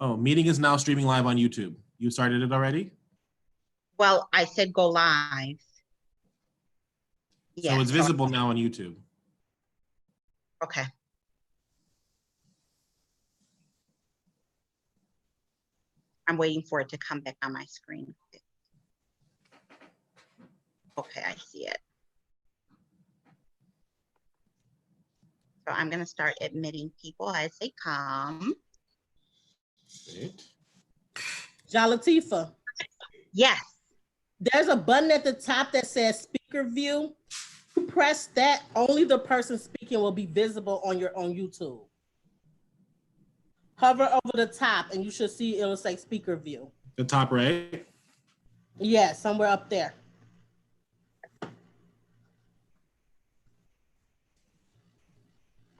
Oh, meeting is now streaming live on YouTube. You started it already? Well, I said go live. So it's visible now on YouTube. Okay. I'm waiting for it to come back on my screen. Okay, I see it. So I'm going to start admitting people as they come. Great. Jalatifa. Yes. There's a button at the top that says speaker view. You press that, only the person speaking will be visible on your own YouTube. Hover over the top and you should see it'll say speaker view. The top right? Yeah, somewhere up there.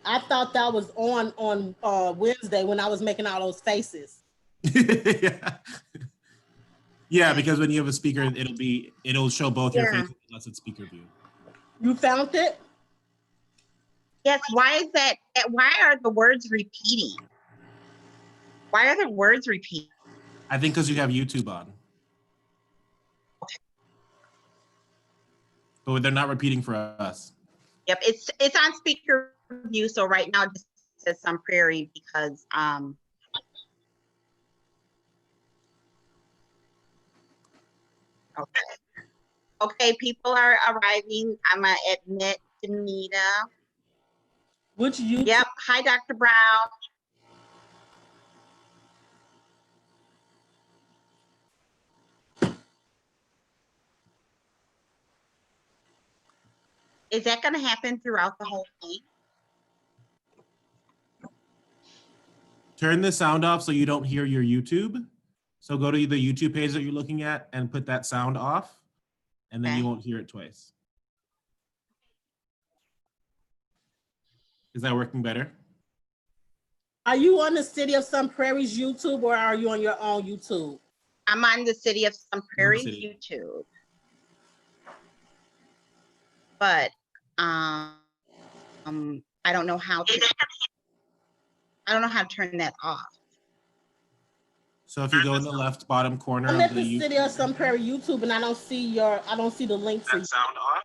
I thought that was on Wednesday when I was making all those faces. Yeah. Yeah, because when you have a speaker, it'll show both your faces unless it's speaker view. You found it? Yes. Why is that? Why are the words repeating? Why are the words repeating? I think because you have YouTube on. Okay. But they're not repeating for us. Yep, it's on speaker view. So right now it just says some prairie because okay, people are arriving. I'm gonna admit Danita. Which YouTube? Yep. Hi, Dr. Brown. Is that going to happen throughout the whole thing? Turn the sound off so you don't hear your YouTube. So go to the YouTube page that you're looking at and put that sound off, and then you won't hear it twice. Is that working better? Are you on the City of Sun Prairie's YouTube or are you on your own YouTube? I'm on the City of Sun Prairie's YouTube. But I don't know how to turn that off. So if you go in the left bottom corner I'm of at the the City of Sun Prairie YouTube and I don't see the link for you. Sound off.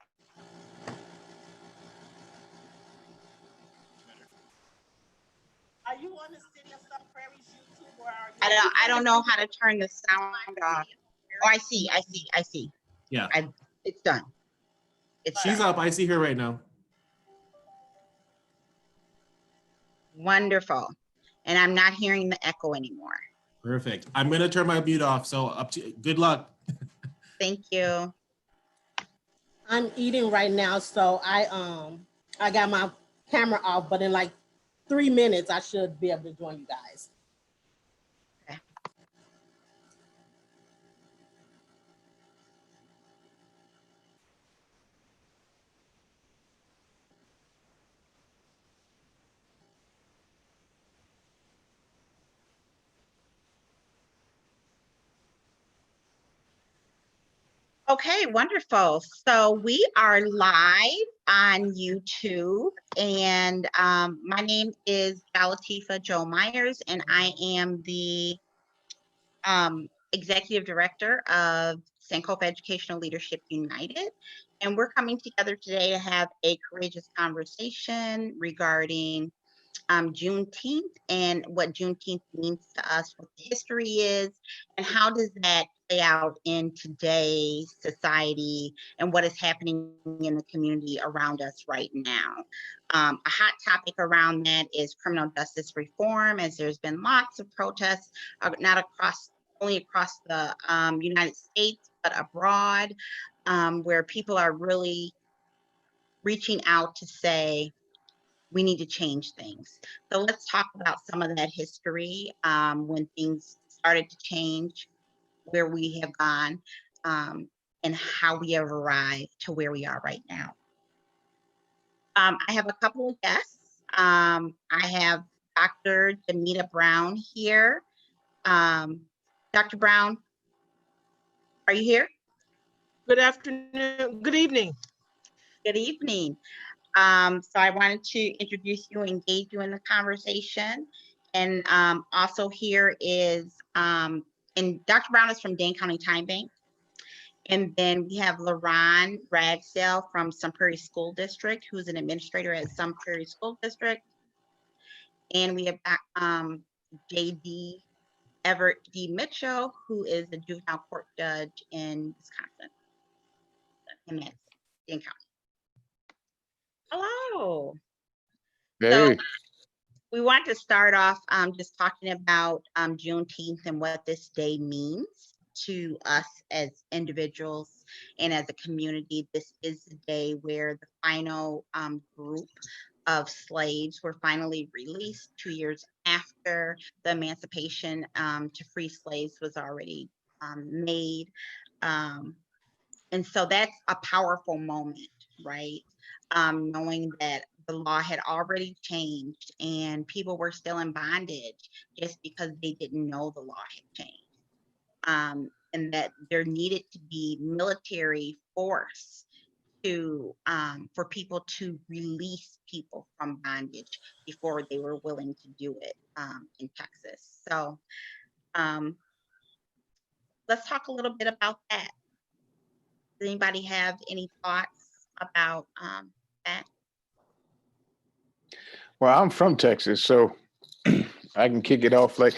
Are you on the City of Sun Prairie's YouTube or are you? I don't know how to turn the sound off. Oh, I see. Yeah. It's done. She's up. I see her right now. Wonderful. And I'm not hearing the echo anymore. Perfect. I'm going to turn my mute off. So up to good luck. Thank you. I'm eating right now, so I got my camera off, but in like 3 minutes I should be able to join you guys. Okay, wonderful. So we are live on YouTube, and my name is Latifa Joe Myers, and I am the Executive Director of Sankofa Educational Leadership United. And we're coming together today to have a courageous conversation regarding Juneteenth and what Juneteenth means to us, what the history is, and how does that play out in today's society and what is happening in the community around us right now. A hot topic around that is criminal justice reform, as there's been lots of protests, not only across the United States, but abroad, where people are really reaching out to say, we need to change things. So let's talk about some of that history, when things started to change, where we have gone, and how we have arrived to where we are right now. I have a couple of guests. I have Dr. Danita Brown here. Dr. Brown, are you here? Good afternoon, good evening. Good evening. So I wanted to introduce you, engage you in the conversation. And also here is, and Dr. Brown is from Dane County Time Bank. And then we have LaRon Ragsdale from Sun Prairie School District, who's an administrator at Sun Prairie School District. And we have J.D. Everett D. Mitchell, who is a juvenile court judge in Wisconsin. And that's Dane County. Hello. So Hey, we want to start off just talking about Juneteenth and what this day means to us as individuals and as a community. This is the day where the final group of slaves were finally released 2 years after the emancipation to free slaves was already made. And so that's a powerful moment, right? Knowing that the law had already changed and people were still in bondage just because they didn't know the law had changed. And that there needed to be military force to for people to release people from bondage before they were willing to do it in Texas. So let's talk a little bit about that. Does anybody have any thoughts about that? well, I'm from Texas, so I can kick it off. Like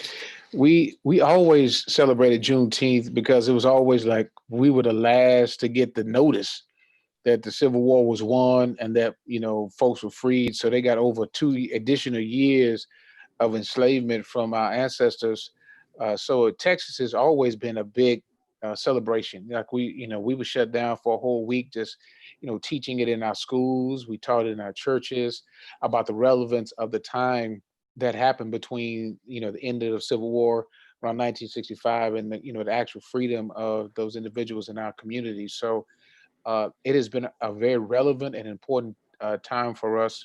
we always celebrated Juneteenth because it was always like we were the last to get the notice that the Civil War was won and that, you know, folks were freed. So they got over 2 additional years of enslavement from our ancestors. So Texas has always been a big celebration. Like we were shut down for a whole week, just, teaching it in our schools. We taught it in our churches about the relevance of the time that happened between, the end of the Civil War around 1965 and the actual freedom of those individuals in our communities. So it has been a very relevant and important time for us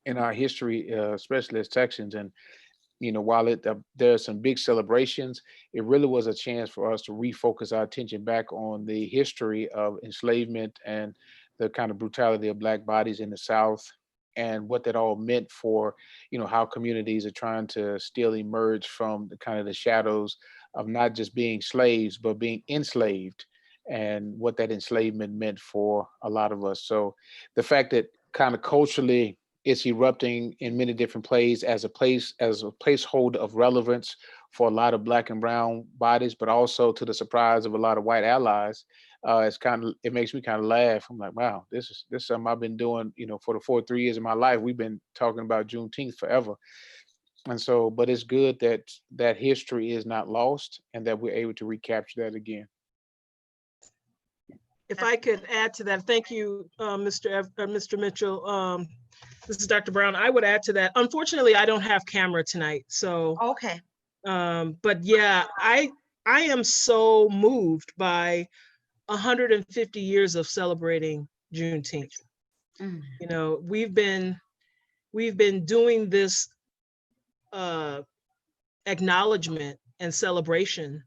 in our history, especially as Texans. And while there are some big celebrations, it really was a chance for us to refocus our attention back on the history of enslavement and the kind of brutality of Black bodies in the South, and what that all meant for, how communities are trying to still emerge from the kind of the shadows of not just being slaves, but being enslaved, and what that enslavement meant for a lot of us. So the fact that kind of culturally it's erupting in many different places as a placeholder of relevance for a lot of Black and brown bodies, but also to the surprise of a lot of white allies. It makes me kind of laugh. I'm like, wow, this is something I've been doing, for the 3 years of my life. We've been talking about Juneteenth forever. And so, but it's good that that history is not lost and that we're able to recapture that again. If I could add to that, thank you, Mr. Mitchell. This is Dr. Brown. I would add to that. Unfortunately, I don't have camera tonight. So, Okay. but yeah, I am so moved by 150 years of celebrating Juneteenth. Mm. We've been doing this acknowledgement and celebration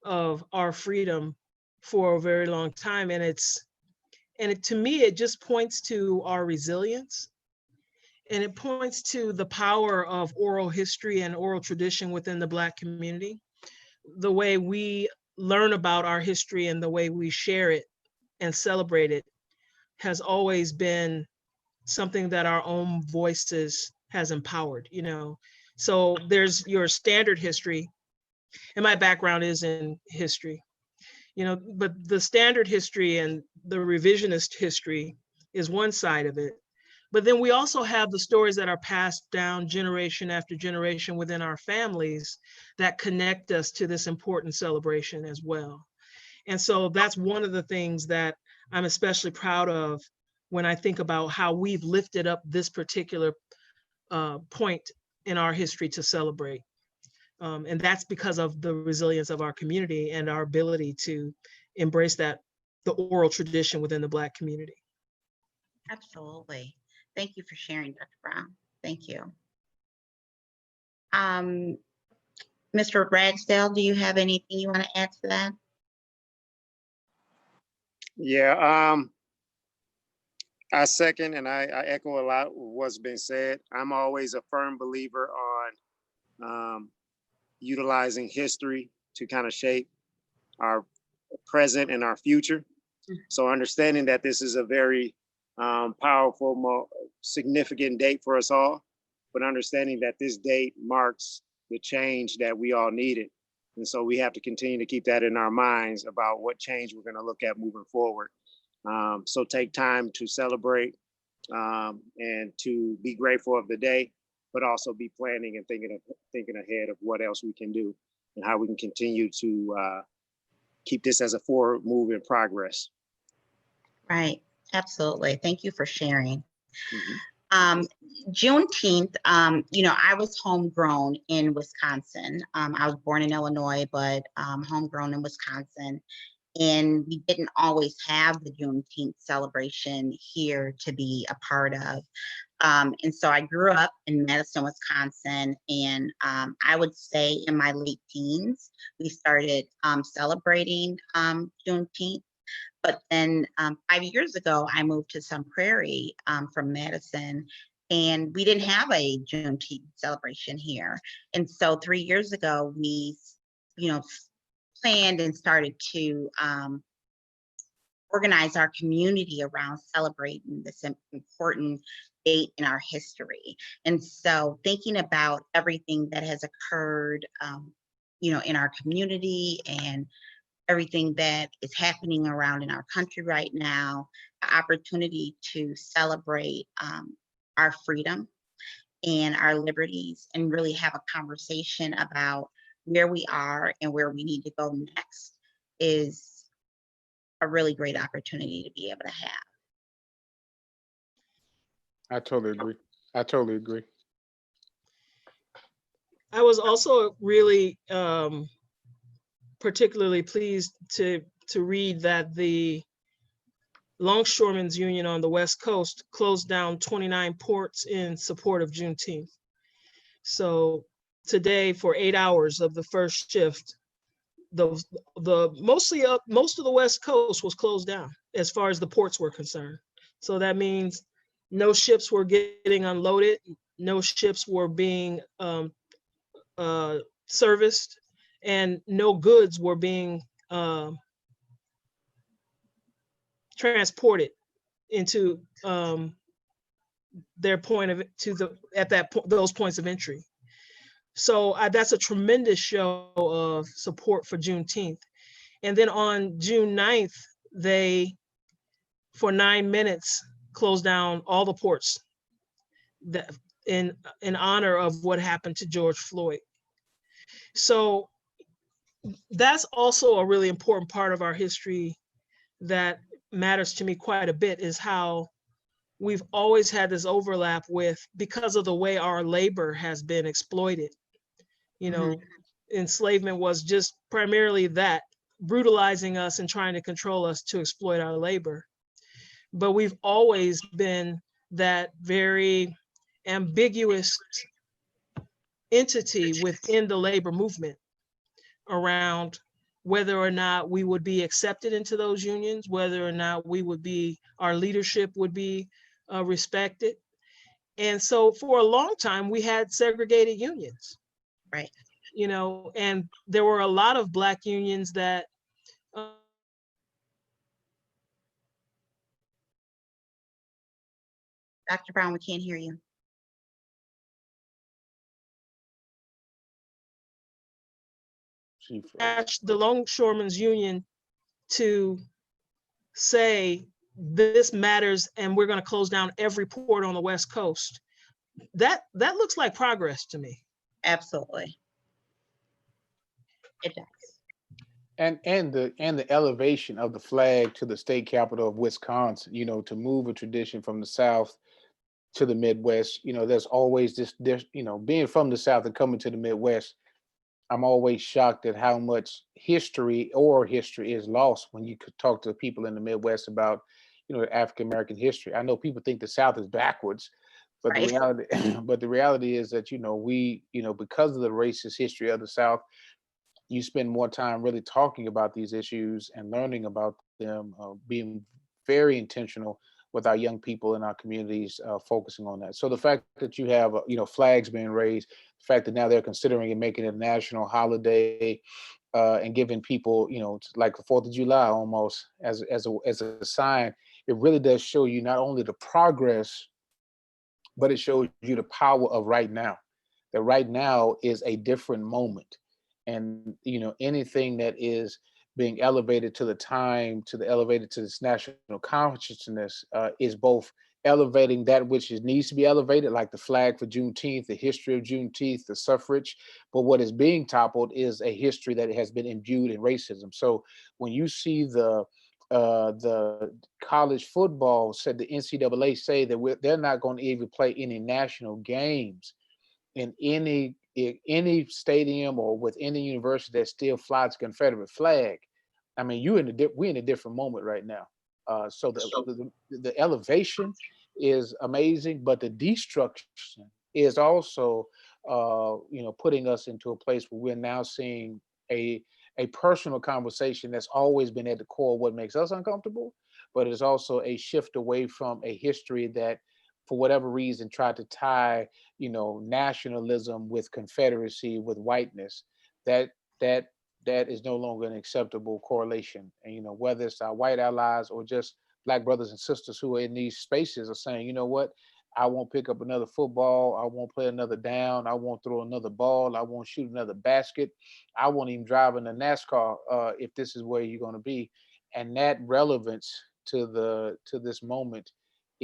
of our freedom for a very long time, and to me it just points to our resilience, and it points to the power of oral history and oral tradition within the Black community. The way we learn about our history and the way we share it and celebrate it has always been something that our own voices has empowered. So there's your standard history, and my background is in history, but the standard history and the revisionist history is one side of it. But then we also have the stories that are passed down generation after generation within our families that connect us to this important celebration as well. And so that's one of the things that I'm especially proud of when I think about how we've lifted up this particular point in our history to celebrate. And that's because of the resilience of our community and our ability to embrace the oral tradition within the Black community. Absolutely. Thank you for sharing, Dr. Brown. Thank you. Mr. Ragsdale, do you have anything you want to add to that? Yeah, I second and I echo a lot of what's been said. I'm always a firm believer on utilizing history to kind of shape our present and our future. So understanding that this is a very powerful, significant date for us all, but understanding that this date marks the change that we all needed. And so we have to continue to keep that in our minds about what change we're going to look at moving forward. So take time to celebrate and to be grateful of the day, but also be planning and thinking ahead of what else we can do and how we can continue to keep this as a forward move in progress. Right. Absolutely. Thank you for sharing. Mhm. Juneteenth, I was homegrown in Wisconsin. I was born in Illinois, but homegrown in Wisconsin. And we didn't always have the Juneteenth celebration here to be a part of. And so I grew up in Madison, Wisconsin, and I would say in my late teens, we started celebrating Juneteenth. But then 5 years ago, I moved to Sun Prairie from Madison, and we didn't have a Juneteenth celebration here. And so 3 years ago, we, planned and started to organize our community around celebrating this important date in our history. And so thinking about everything that has occurred, in our community and everything that is happening around in our country right now, the opportunity to celebrate our freedom and our liberties and really have a conversation about where we are and where we need to go next is a really great opportunity to be able to have. I totally agree. I totally agree. I was also really particularly pleased to read that the Longshoremen's Union on the West Coast closed down 29 ports in support of Juneteenth. So today, for 8 hours of the first shift, most of the West Coast was closed down as far as the ports were concerned. So that means no ships were getting unloaded, no ships were being serviced, and no goods were being transported into their point of those points of entry. So that's a tremendous show of support for Juneteenth. And then on June 9th, they, for 9 minutes, closed down all the ports that in honor of what happened to George Floyd. So that's also a really important part of our history that matters to me quite a bit, is how we've always had this overlap with, because of the way our labor has been exploited. Enslavement was just primarily that, brutalizing us and trying to control us to exploit our labor. But we've always been that very ambiguous entity within the labor movement around whether or not we would be accepted into those unions, whether or not our leadership would be respected. And so for a long time, we had segregated unions. Right. And there were a lot of Black unions that Dr. Brown, we can't hear you. asked the Longshoremen's Union to say this matters and we're going to close down every port on the West Coast. That looks like progress to me. Absolutely. It does. And the elevation of the flag to the state capital of Wisconsin, to move a tradition from the South to the Midwest. There's always this, being from the South and coming to the Midwest, I'm always shocked at how much history is lost when you could talk to people in the Midwest about, African American history. I know people think the South is backwards, but Right. the reality is that, we, because of the racist history of the South, you spend more time really talking about these issues and learning about them, being very intentional with our young people in our communities, focusing on that. So the fact that you have, flags being raised, the fact that now they're considering and making it a national holiday, and giving people, like the 4th of July almost as a sign, it really does show you not only the progress, but it shows you the power of right now. That right now is a different moment, and anything that is being elevated to the time, elevated to this national consciousness, is both elevating that which needs to be elevated, like the flag for Juneteenth, the history of Juneteenth, the suffrage. But what is being toppled is a history that has been imbued in racism. So when you see the college football, said the NCAA say that they're not going to even play any national games in any stadium or with any university that still flies the Confederate flag. I mean, we're in a different moment right now. So the elevation is amazing, but the destruction is also, putting us into a place where we're now seeing a personal conversation that's always been at the core of what makes us uncomfortable, but it's also a shift away from a history that, for whatever reason, tried to tie, nationalism with Confederacy, with whiteness. That is no longer an acceptable correlation. And whether it's our white allies or just Black brothers and sisters who are in these spaces are saying, you know what, I won't pick up another football. I won't play another down. I won't throw another ball. I won't shoot another basket. I won't even drive in a NASCAR, if this is where you're going to be. And that relevance to this moment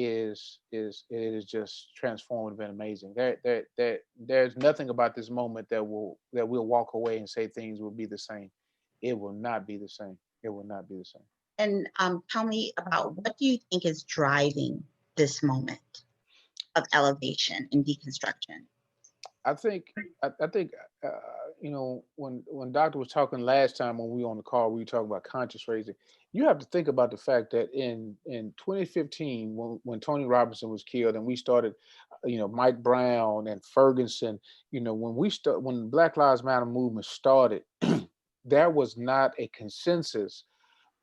is just transformative and amazing. There's nothing about this moment that we'll walk away and say things will be the same. It will not be the same. It will not be the same. And tell me about, what do you think is driving this moment of elevation and deconstruction? I think when Doctor was talking last time when we were on the call, we were talking about conscious raising. You have to think about the fact that in 2015, when Tony Robinson was killed, and we started, Mike Brown and Ferguson, when the Black Lives Matter movement started, there was not a consensus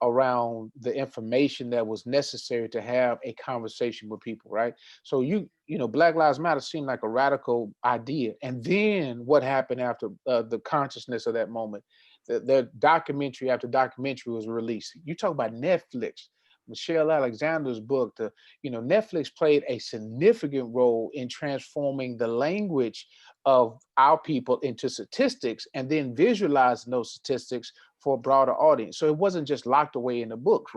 around the information that was necessary to have a conversation with people, right? So Black Lives Matter seemed like a radical idea, and then what happened after the consciousness of that moment? The documentary after documentary was released. You talk about Netflix, Michelle Alexander's book. Netflix played a significant role in transforming the language of our people into statistics, and then visualizing those statistics for a broader audience. So it wasn't just locked away in the books.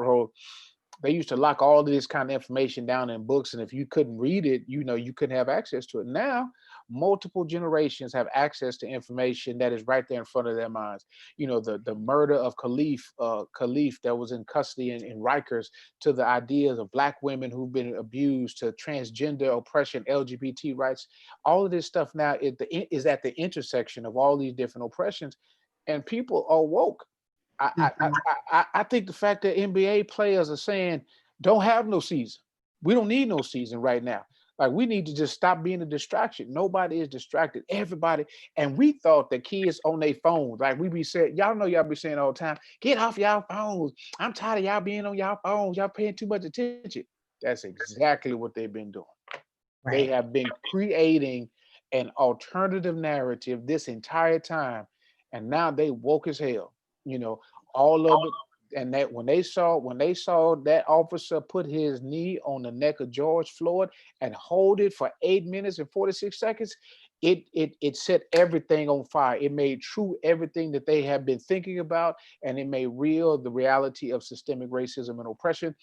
They used to lock all of this kind of information down in books, and if you couldn't read it, you couldn't have access to it. Now, multiple generations have access to information that is right there in front of their minds. The murder of Khalif that was in custody in Rikers, to the ideas of Black women who've been abused, to transgender oppression, LGBT rights. All of this stuff now is at the intersection of all these different oppressions, and people are woke. I think the fact that NBA players are saying, don't have no season. We don't need no season right now. Like, we need to just stop being a distraction. Nobody is distracted. Everybody. And we thought that kids on their phones, like we be saying, y'all be saying all the time, get off y'all phones. I'm tired of y'all being on y'all phones. Y'all paying too much attention. That's exactly what they've been doing. Right. They have been creating an alternative narrative this entire time. And now they woke as hell. All of it. And that when they saw that officer put his knee on the neck of George Floyd and hold it for 8 minutes and 46 seconds, it set everything on fire. It made true everything that they have been thinking about, and it made real the reality of systemic racism and oppression.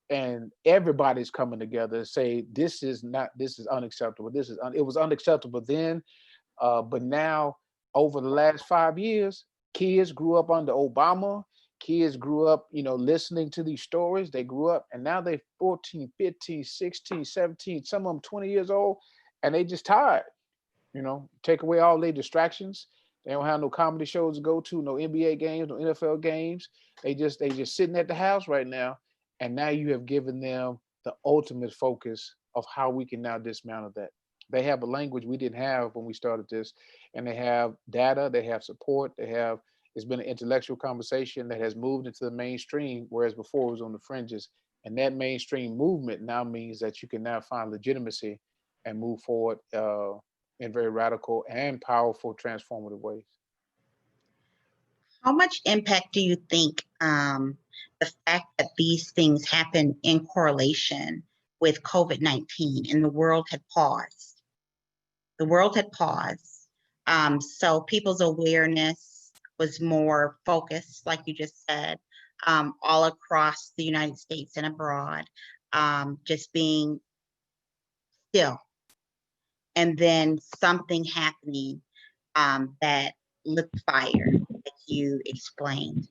And everybody's coming together to say this is unacceptable. It was unacceptable then, but now, over the last 5 years, kids grew up under Obama. Kids grew up, listening to these stories. They grew up, and now they're 14, 15, 16, 17, some of them 20 years old, and they just tired. Take away all their distractions. They don't have no comedy shows to go to, no NBA games, no NFL games. They just sitting at the house right now. And now you have given them the ultimate focus of how we can now dismantle that. They have a language we didn't have when we started this, and they have data, they have support, it's been an intellectual conversation that has moved into the mainstream, whereas before it was on the fringes. And that mainstream movement now means that you can now find legitimacy and move forward in very radical and powerful, transformative ways. How much impact do you think the fact that these things happen in correlation with COVID-19 and the world had paused? The world had paused. So people's awareness was more focused, like you just said, all across the United States and abroad, just being still. And then something happening that lit fire, like you explained.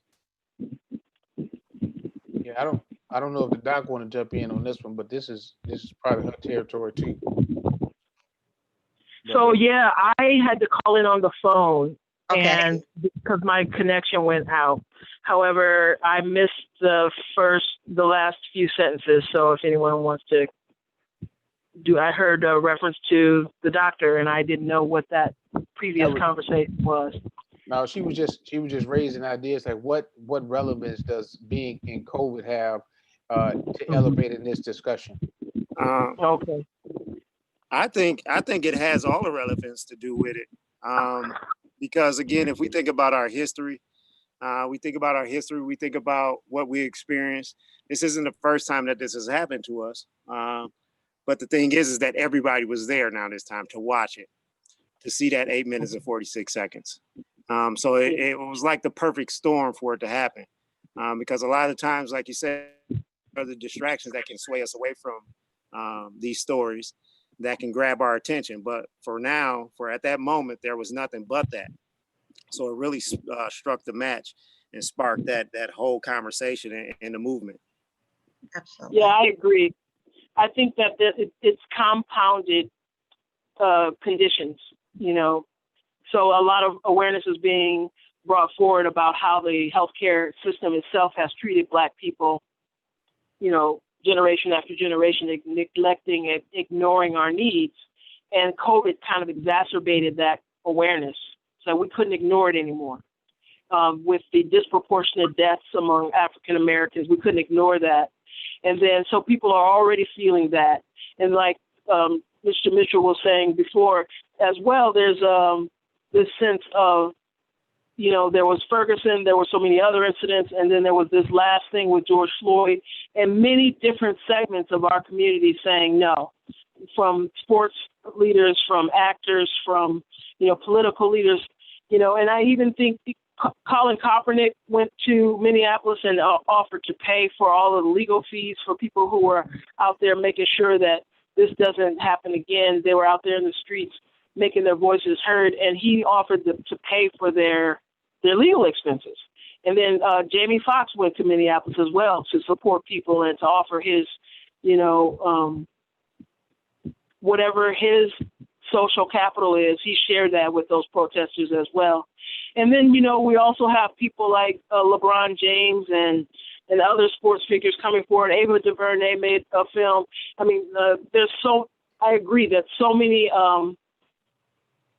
Yeah, I don't know if the doc want to jump in on this one, but this is probably her territory too. So yeah, I had to call in on the phone, Okay. and because my connection went out. However, I missed the last few sentences. So if anyone wants to I heard a reference to the doctor, and I didn't know what that previous conversation was. No, she was just raising ideas like what relevance does being in COVID have to elevate in this discussion? Okay. I think it has all the relevance to do with it. Because again, if we think about our history, we think about what we experienced. This isn't the first time that this has happened to us. But the thing is that everybody was there now this time to watch it, to see that 8 minutes and 46 seconds. So it was like the perfect storm for it to happen. Because a lot of times, like you said, are the distractions that can sway us away from these stories that can grab our attention. But for at that moment, there was nothing but that. So it really struck the match and sparked that whole conversation and the movement. Absolutely. Yeah, I agree. I think that it's compounded conditions, So a lot of awareness is being brought forward about how the healthcare system itself has treated Black people, generation after generation, neglecting and ignoring our needs. And COVID kind of exacerbated that awareness. So we couldn't ignore it anymore. With the disproportionate deaths among African Americans, we couldn't ignore that. And then, so people are already feeling that. And like Mr. Mitchell was saying before as well, there's this sense of, there was Ferguson, there were so many other incidents, and then there was this last thing with George Floyd, and many different segments of our community saying no, from sports leaders, from actors, from, political leaders, and I even think Colin Kaepernick went to Minneapolis and offered to pay for all of the legal fees for people who were out there making sure that this doesn't happen again. They were out there in the streets making their voices heard, and he offered to pay for their legal expenses. And then Jamie Foxx went to Minneapolis as well to support people and to offer his, whatever his social capital is, he shared that with those protesters as well. And then, we also have people like LeBron James and other sports figures coming forward. Ava DuVernay made a film. I mean, I agree that so many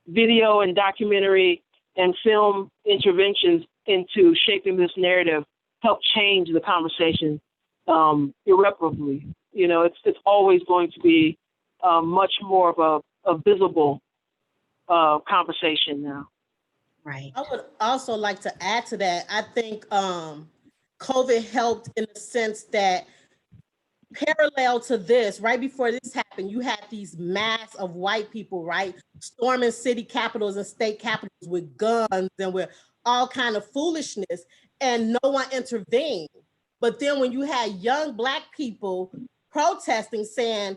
video and documentary and film interventions into shaping this narrative help change the conversation irreparably. It's always going to be much more of a visible conversation now. Right. I would also like to add to that. I think COVID helped in the sense that parallel to this, right before this happened, you had these mass of white people, right, storming city capitals and state capitals with guns and with all kind of foolishness, and no one intervened. But then when you had young Black people protesting, saying,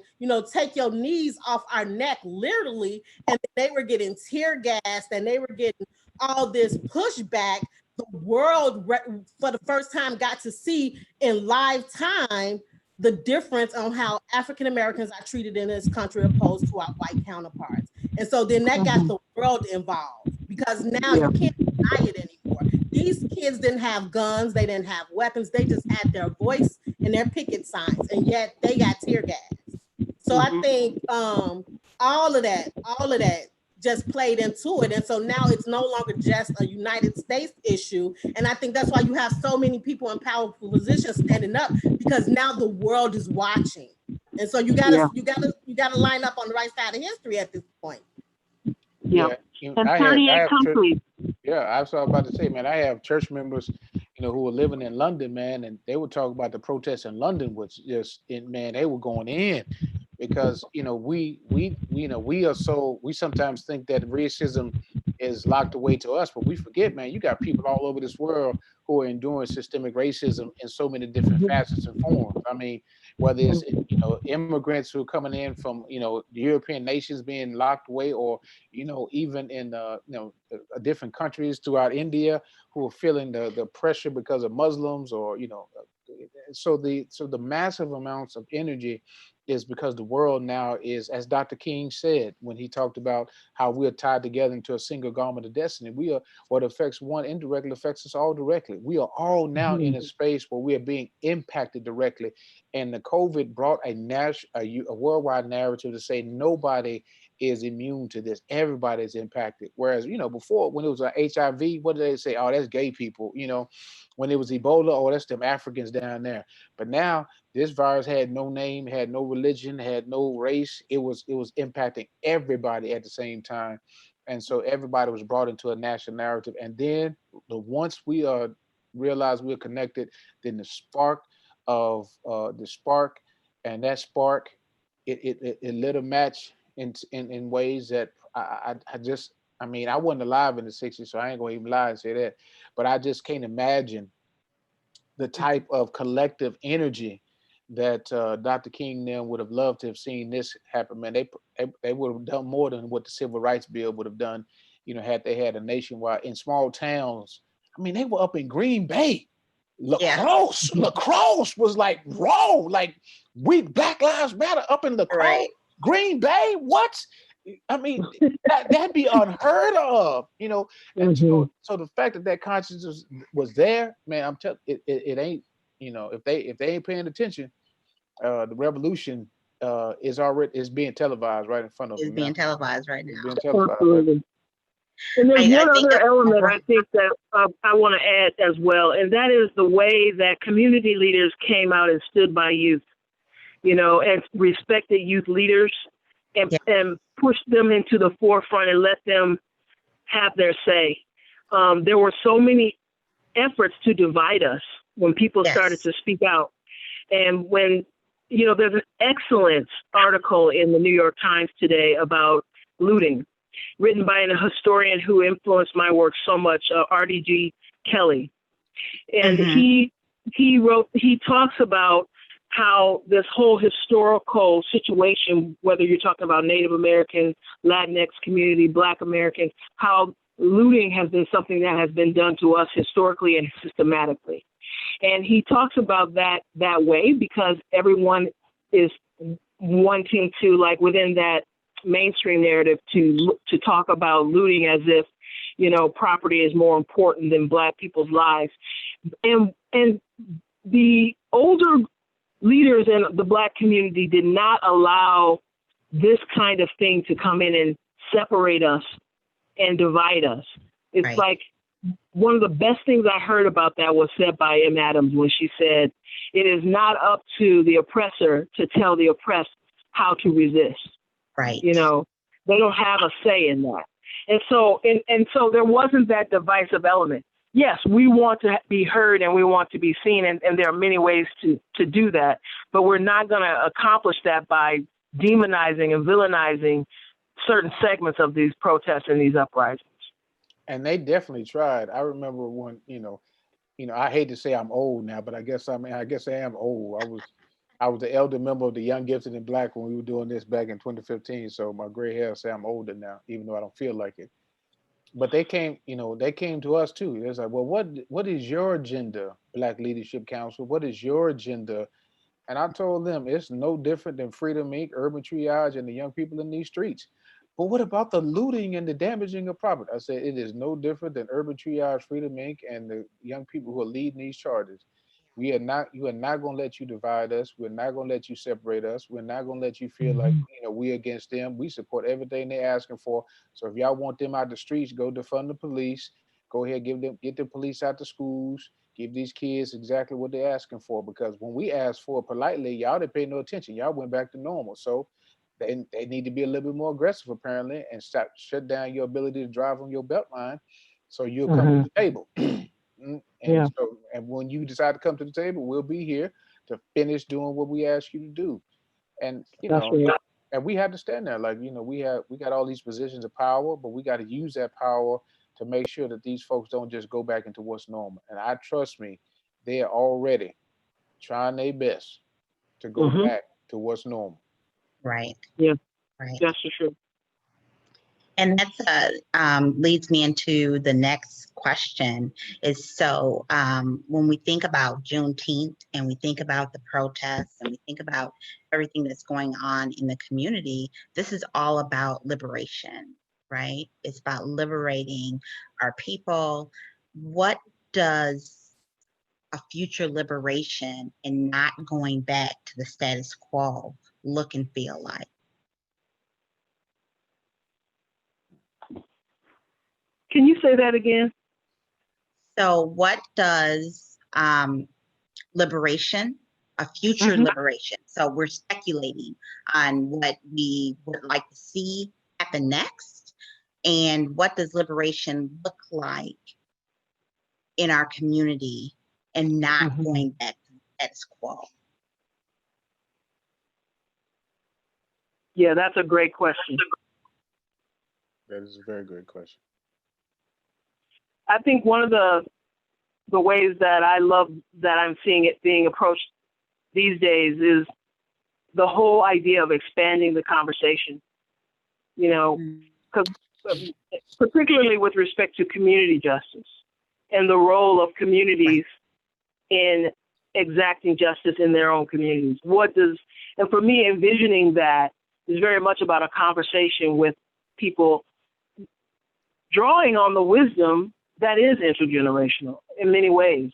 take your knees off our neck, literally, and they were getting tear gassed and they were getting all this pushback, the world for the first time got to see in live time the difference on how African Americans are treated in this country opposed to our white counterparts. And so then that got the world involved, because now you can't deny it anymore. These kids didn't have guns, they didn't have weapons, they just had their voice and their picket signs, and yet they got tear gas. So I think all of that just played into it. And so now it's no longer just a United States issue. And I think that's why you have so many people in powerful positions standing up, because now the world is watching. And so you gotta line up on the right side of history at this point. Yeah. you- And I 38 have church- countries. Yeah, I was about to say, man, I have church members, who were living in London, man, and they would talk about the protests in London, which man, they were going in because, we sometimes think that racism is locked away to us, but we forget, man, you got people all over this world who are enduring systemic racism in so many different facets and forms. I mean, whether it's, immigrants who are coming in from, the European nations being locked away, or, even in, different countries throughout India who are feeling the pressure because of Muslims, or, so the massive amounts of energy is because the world now is, as Dr. King said when he talked about how we are tied together into a single garment of destiny. We are, what affects one indirectly affects us all directly. We are all now in a space where we are being impacted directly, and the COVID brought a worldwide narrative to say nobody is immune to this. Everybody is impacted. Whereas, before, when it was HIV, what did they say? Oh, that's gay people. When it was Ebola, oh, that's them Africans down there. But now this virus had no name, had no religion, had no race. It was impacting everybody at the same time. And so everybody was brought into a national narrative. And then once we realized we were connected, then the spark, and that spark, it lit a match in ways that I wasn't alive in the 60s, so I ain't gonna even lie and say that, but I just can't imagine the type of collective energy that Dr. King then would have loved to have seen this happen. Man, they would have done more than what the Civil Rights Bill would have done, had they had a nationwide, in small towns. I mean, they were up in Green Bay. Lacrosse was like raw, like Black Lives Matter up in lacrosse. Right. Green Bay, what? I mean, that'd be unheard of, And so the fact that consciousness was there, man, I'm telling it ain't, if they ain't paying attention, the revolution is being televised right in front of them. It's being televised right It's now. being televised. Absolutely. And there's I one think other that- element I think that I want to add as well, and that is the way that community leaders came out and stood by youth, and respected youth leaders and pushed them into the forefront and let them have their say. There were so many efforts to divide us when people started to speak out. And when, there's an excellent article in the New York Times today about looting, written by a historian who influenced my work so much, R.D.G. Kelly. And he talks about how this whole historical situation, whether you're talking about Native American, Latinx community, Black Americans, how looting has been something that has been done to us historically and systematically. And he talks about that way because everyone is wanting to, like, within that mainstream narrative, to talk about looting as if, property is more important than Black people's lives. And the older leaders in the Black community did not allow this kind of thing to come in and separate us and divide us. It's like one of the best things I heard about that was said by M. Adams when she said, it is not up to the oppressor to tell the oppressed how to resist. Right. They don't have a say in that. And so there wasn't that divisive element. Yes, we want to be heard and we want to be seen, and there are many ways to do that, but we're not going to accomplish that by demonizing and villainizing certain segments of these protests and these uprisings. And they definitely tried. I remember when, I hate to say I'm old now, but I guess I am old. I was the elder member of the Young Gifted and Black when we were doing this back in 2015. So my gray hair say I'm older now, even though I don't feel like it. But they came to us too. It's like, well, what is your agenda, Black Leadership Council? What is your agenda? And I told them it's no different than Freedom Inc., Urban Triage, and the young people in these streets. But what about the looting and the damaging of property? I said, it is no different than Urban Triage, Freedom Inc., and the young people who are leading these charges. You are not going to let you divide us. We're not going to let you separate us. We're not going to let you feel like, we against them. We support everything they're asking for. So if y'all want them out the streets, go defund the police. Go ahead, get the police out the schools. Give these kids exactly what they're asking for. Because when we asked for it politely, y'all didn't pay no attention. Y'all went back to normal. So they need to be a little bit more aggressive, apparently, and shut down your ability to drive on your belt line so you'll come to the table. And when you decide to come to the table, we'll be here to finish doing what we asked you to do. And and we have to stand there, like, we got all these positions of power, but we got to use that power to make sure that these folks don't just go back into what's normal. And trust me, they are already trying their best to go back to what's normal. Right. Yeah. Right. That's for sure. And that's leads me into the next question is, so when we think about Juneteenth and we think about the protests and we think about everything that's going on in the community, this is all about liberation, right? It's about liberating our people. What does a future liberation and not going back to the status quo look and feel like? Can you say that again? So what does liberation, a future liberation, so we're speculating on what we would like to see happen next, and what does liberation look like in our community and not going back to the status quo? Yeah, that's a great question. That is a very good question. I think one of the ways that I love that I'm seeing it being approached these days is the whole idea of expanding the conversation, because particularly with respect to community justice and the role of communities in exacting justice in their own communities. And for me, envisioning that is very much about a conversation with people drawing on the wisdom that is intergenerational in many ways.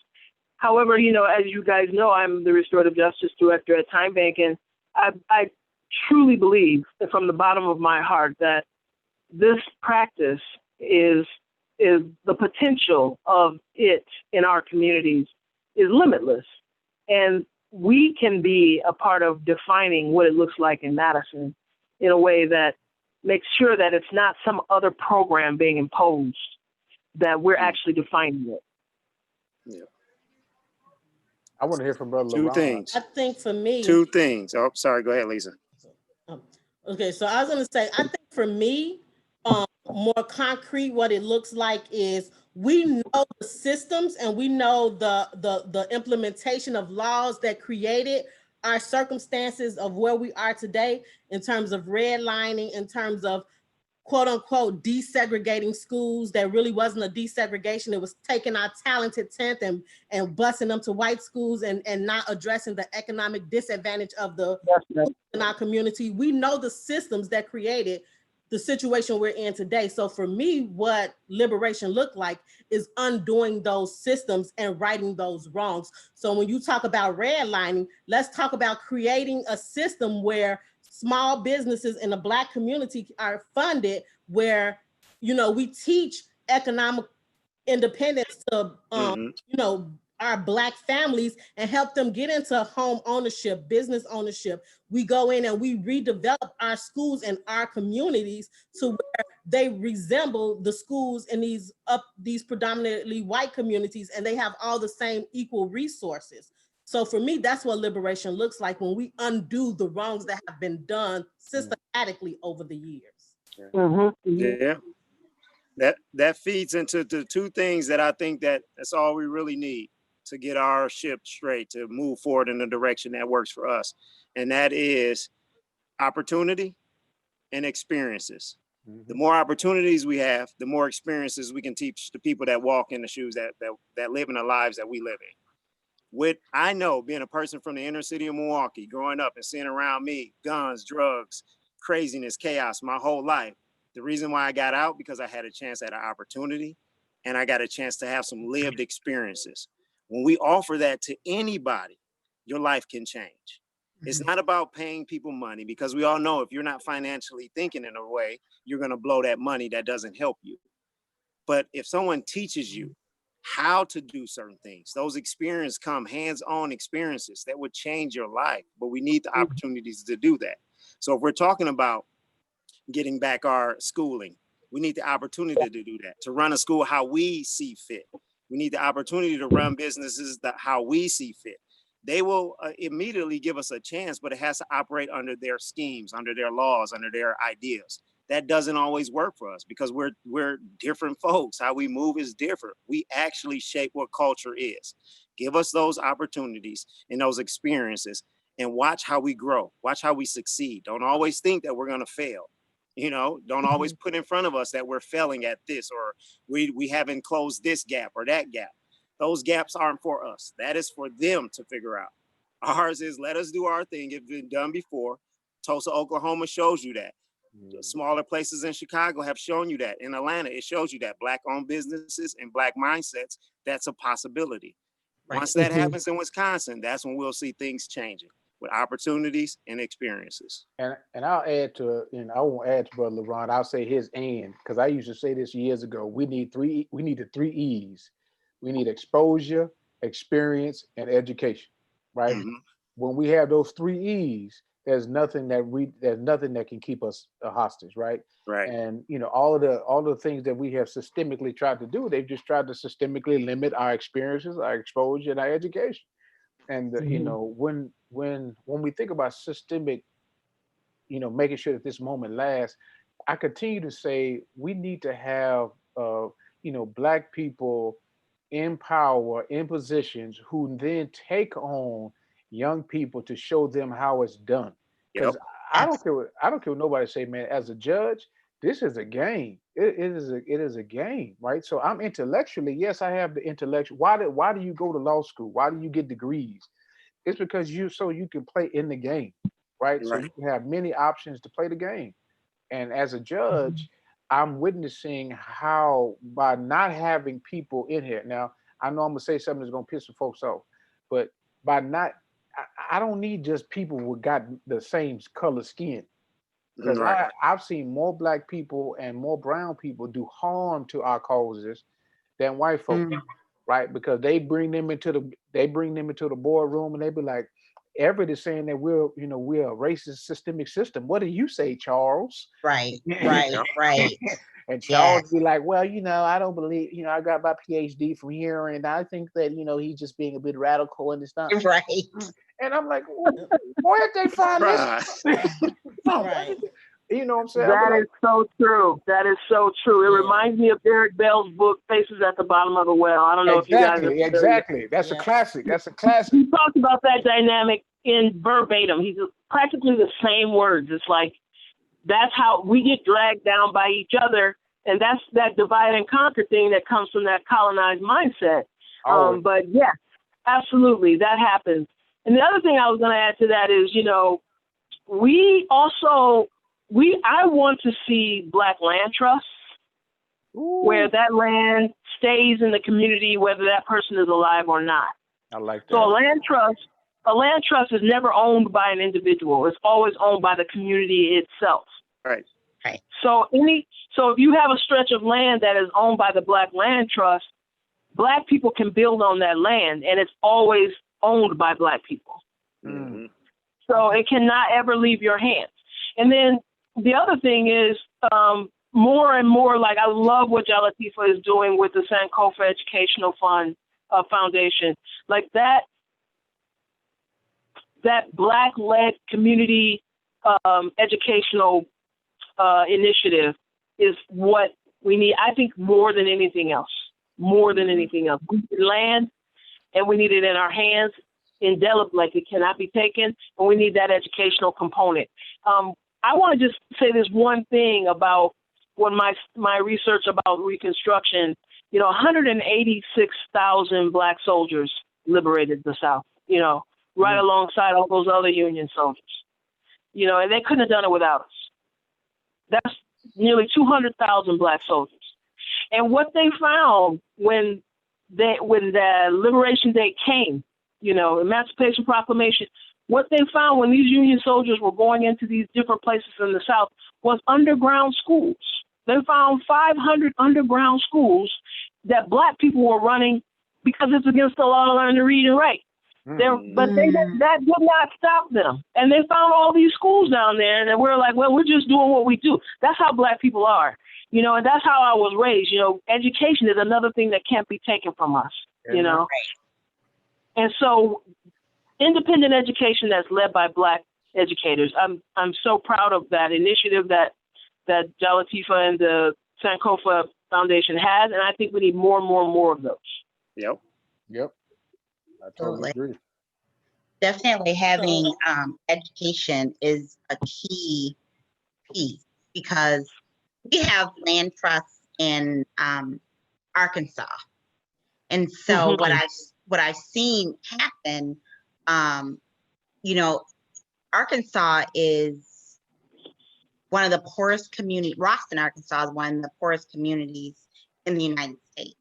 However, as you guys know, I'm the restorative justice director at Time Bank, and I truly believe from the bottom of my heart that this practice is the potential of it in our communities is limitless. And we can be a part of defining what it looks like in Madison in a way that makes sure that it's not some other program being imposed, that we're actually defining it. Yeah. I want to hear from Brother Two LaRon. things. I think for me, Two things. Oh, sorry. Go ahead, Lisa. okay, so I was going to say, I think for me, more concrete, what it looks like is we know the systems and we know the implementation of laws that created our circumstances of where we are today in terms of redlining, in terms of quote unquote desegregating schools. That really wasn't a desegregation. It was taking our talented 10th and busing them to white schools and not addressing the economic disadvantage of the in our community. We know the systems that created the situation we're in today. So for me, what liberation looked like is undoing those systems and righting those wrongs. So when you talk about redlining, let's talk about creating a system where small businesses in the Black community are funded, where, we teach economic independence to, our Black families and help them get into home ownership, business ownership. We go in and we redevelop our schools and our communities to where they resemble the schools in these predominantly white communities, and they have all the same equal resources. So for me, that's what liberation looks like, when we undo the wrongs that have been done systematically over the years. Yeah. That feeds into the two things that I think that's all we really need to get our ship straight, to move forward in a direction that works for us. And that is opportunity and experiences. The more opportunities we have, the more experiences we can teach the people that walk in the shoes that live in the lives that we live in. I know, being a person from the inner city of Milwaukee, growing up and seeing around me guns, drugs, craziness, chaos my whole life. The reason why I got out, because I had a chance at an opportunity and I got a chance to have some lived experiences. When we offer that to anybody, your life can change. It's not about paying people money, because we all know if you're not financially thinking in a way, you're going to blow that money that doesn't help you. But if someone teaches you how to do certain things, those experiences come, hands-on experiences that would change your life. But we need the opportunities to do that. So if we're talking about getting back our schooling, we need the opportunity to do that, to run a school how we see fit. We need the opportunity to run businesses how we see fit. They will immediately give us a chance, but it has to operate under their schemes, under their laws, under their ideas. That doesn't always work for us because we're different folks. How we move is different. We actually shape what culture is. Give us those opportunities and those experiences and watch how we grow. Watch how we succeed. Don't always think that we're going to fail. You know, don't always put in front of us that we're failing at this, or we haven't closed this gap or that gap. Those gaps aren't for us. That is for them to figure out. Ours is let us do our thing. It's been done before. Tulsa, Oklahoma shows you that. The smaller places in Chicago have shown you that. In Atlanta, it shows you that Black-owned businesses and Black mindsets, that's a possibility. Right. Once that happens in Wisconsin, that's when we'll see things changing with opportunities and experiences. And I'll add to, and I won't add to Brother LeBron, I'll say his and, because I used to say this years ago. We need the 3 E's. We need exposure, experience, and education, right? Mm-hmm. When we have those 3 E's, there's nothing that can keep us a hostage, right? Right. And you know, all of the things that we have systemically tried to do, they've just tried to systemically limit our experiences, our exposure, and our education. And you know, when we think about systemic, you know, making sure that this moment lasts, I continue to say we need to have you know, Black people in power, in positions, who then take on young people to show them how it's done. Because I don't care what nobody say, man. As a judge, this is a game. It is a game, right? So I'm intellectually, yes, I have the intellectual. Why do you go to law school? Why do you get degrees? It's because you can play in the game, right? So you can have many options to play the game. And as a judge, I'm witnessing how by not having people in here. Now, I know I'm gonna say something that's gonna piss some folks off, but by not, I don't need just people who got the same color skin. Because I've seen more Black people and more brown people do harm to our causes than white folks, right? Because they bring them into the boardroom and they be like, Everett is saying that we're a racist systemic system. What do you say, Charles? Right. And Charles be like, well, I don't believe, I got my PhD from here, and I think that, he's just being a bit radical and it's not. Right. And I'm like, where'd they find this? Right. You know what I'm saying? That is so true. That is so true. It reminds me of Derek Bell's book, Faces at the Bottom of the Well. I don't know if you guys have Exactly. That's a classic. That's a classic. He talks about that dynamic in verbatim. He's practically the same words. It's like, that's how we get dragged down by each other. And that's that divide and conquer thing that comes from that colonized mindset. But yes, absolutely, that happens. And the other thing I was going to add to that is, I want to see Black land trusts where that land stays in the community, whether that person is alive or not. I like that. So a land trust is never owned by an individual. It's always owned by the community itself. Right. So if you have a stretch of land that is owned by the Black Land Trust, Black people can build on that land, and it's always owned by Black people. Mm-hmm. So it cannot ever leave your hands. And then the other thing is, more and more, like, I love what Jalatifa is doing with the Sankofa Educational Foundation. Like that Black-led community educational initiative is what we need, I think, more than anything else. We need land, and we need it in our hands, indelibly, like it cannot be taken, and we need that educational component. I want to just say this one thing about when my research about Reconstruction, 186,000 Black soldiers liberated the South, right alongside all those other Union soldiers, and they couldn't have done it without us. That's nearly 200,000 Black soldiers. And what they found when when the Liberation Day came, you know, Emancipation Proclamation, what they found when these Union soldiers were going into these different places in the South was underground schools. They found 500 underground schools that Black people were running because it's against the law to learn to read and write. But that did not stop them. And they found all these schools down there, and we're like, well, we're just doing what we do. That's how Black people are, you know, and that's how I was raised. You know, education is another thing that can't be taken from us, you know. And so independent education that's led by Black educators, I'm so proud of that initiative that Jalatifa and the Sankofa Foundation has, and I think we need more and more and more of those. Yep. I totally agree. Definitely having education is a key piece, because we have land trusts in Arkansas. And so what I've seen happen, you know, Arkansas is one of the poorest communities. Roston, Arkansas is one of the poorest communities in the United States.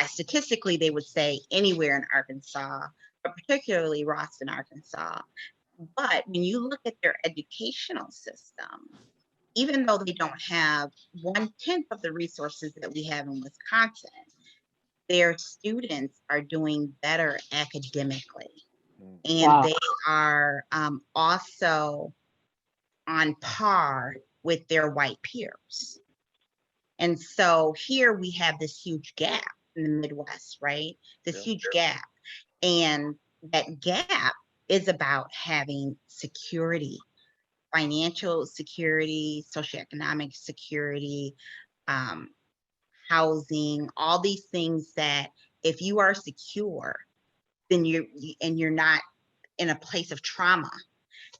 Statistically, they would say anywhere in Arkansas, but particularly Roston, Arkansas. But when you look at their educational system, even though they don't have 1/10 of the resources that we have in Wisconsin, their students are doing better academically. And they are also on par with their white peers. And so here we have this huge gap in the Midwest, right? This huge gap. And that gap is about having security, financial security, socioeconomic security, housing, all these things that if you are secure, then you're not in a place of trauma,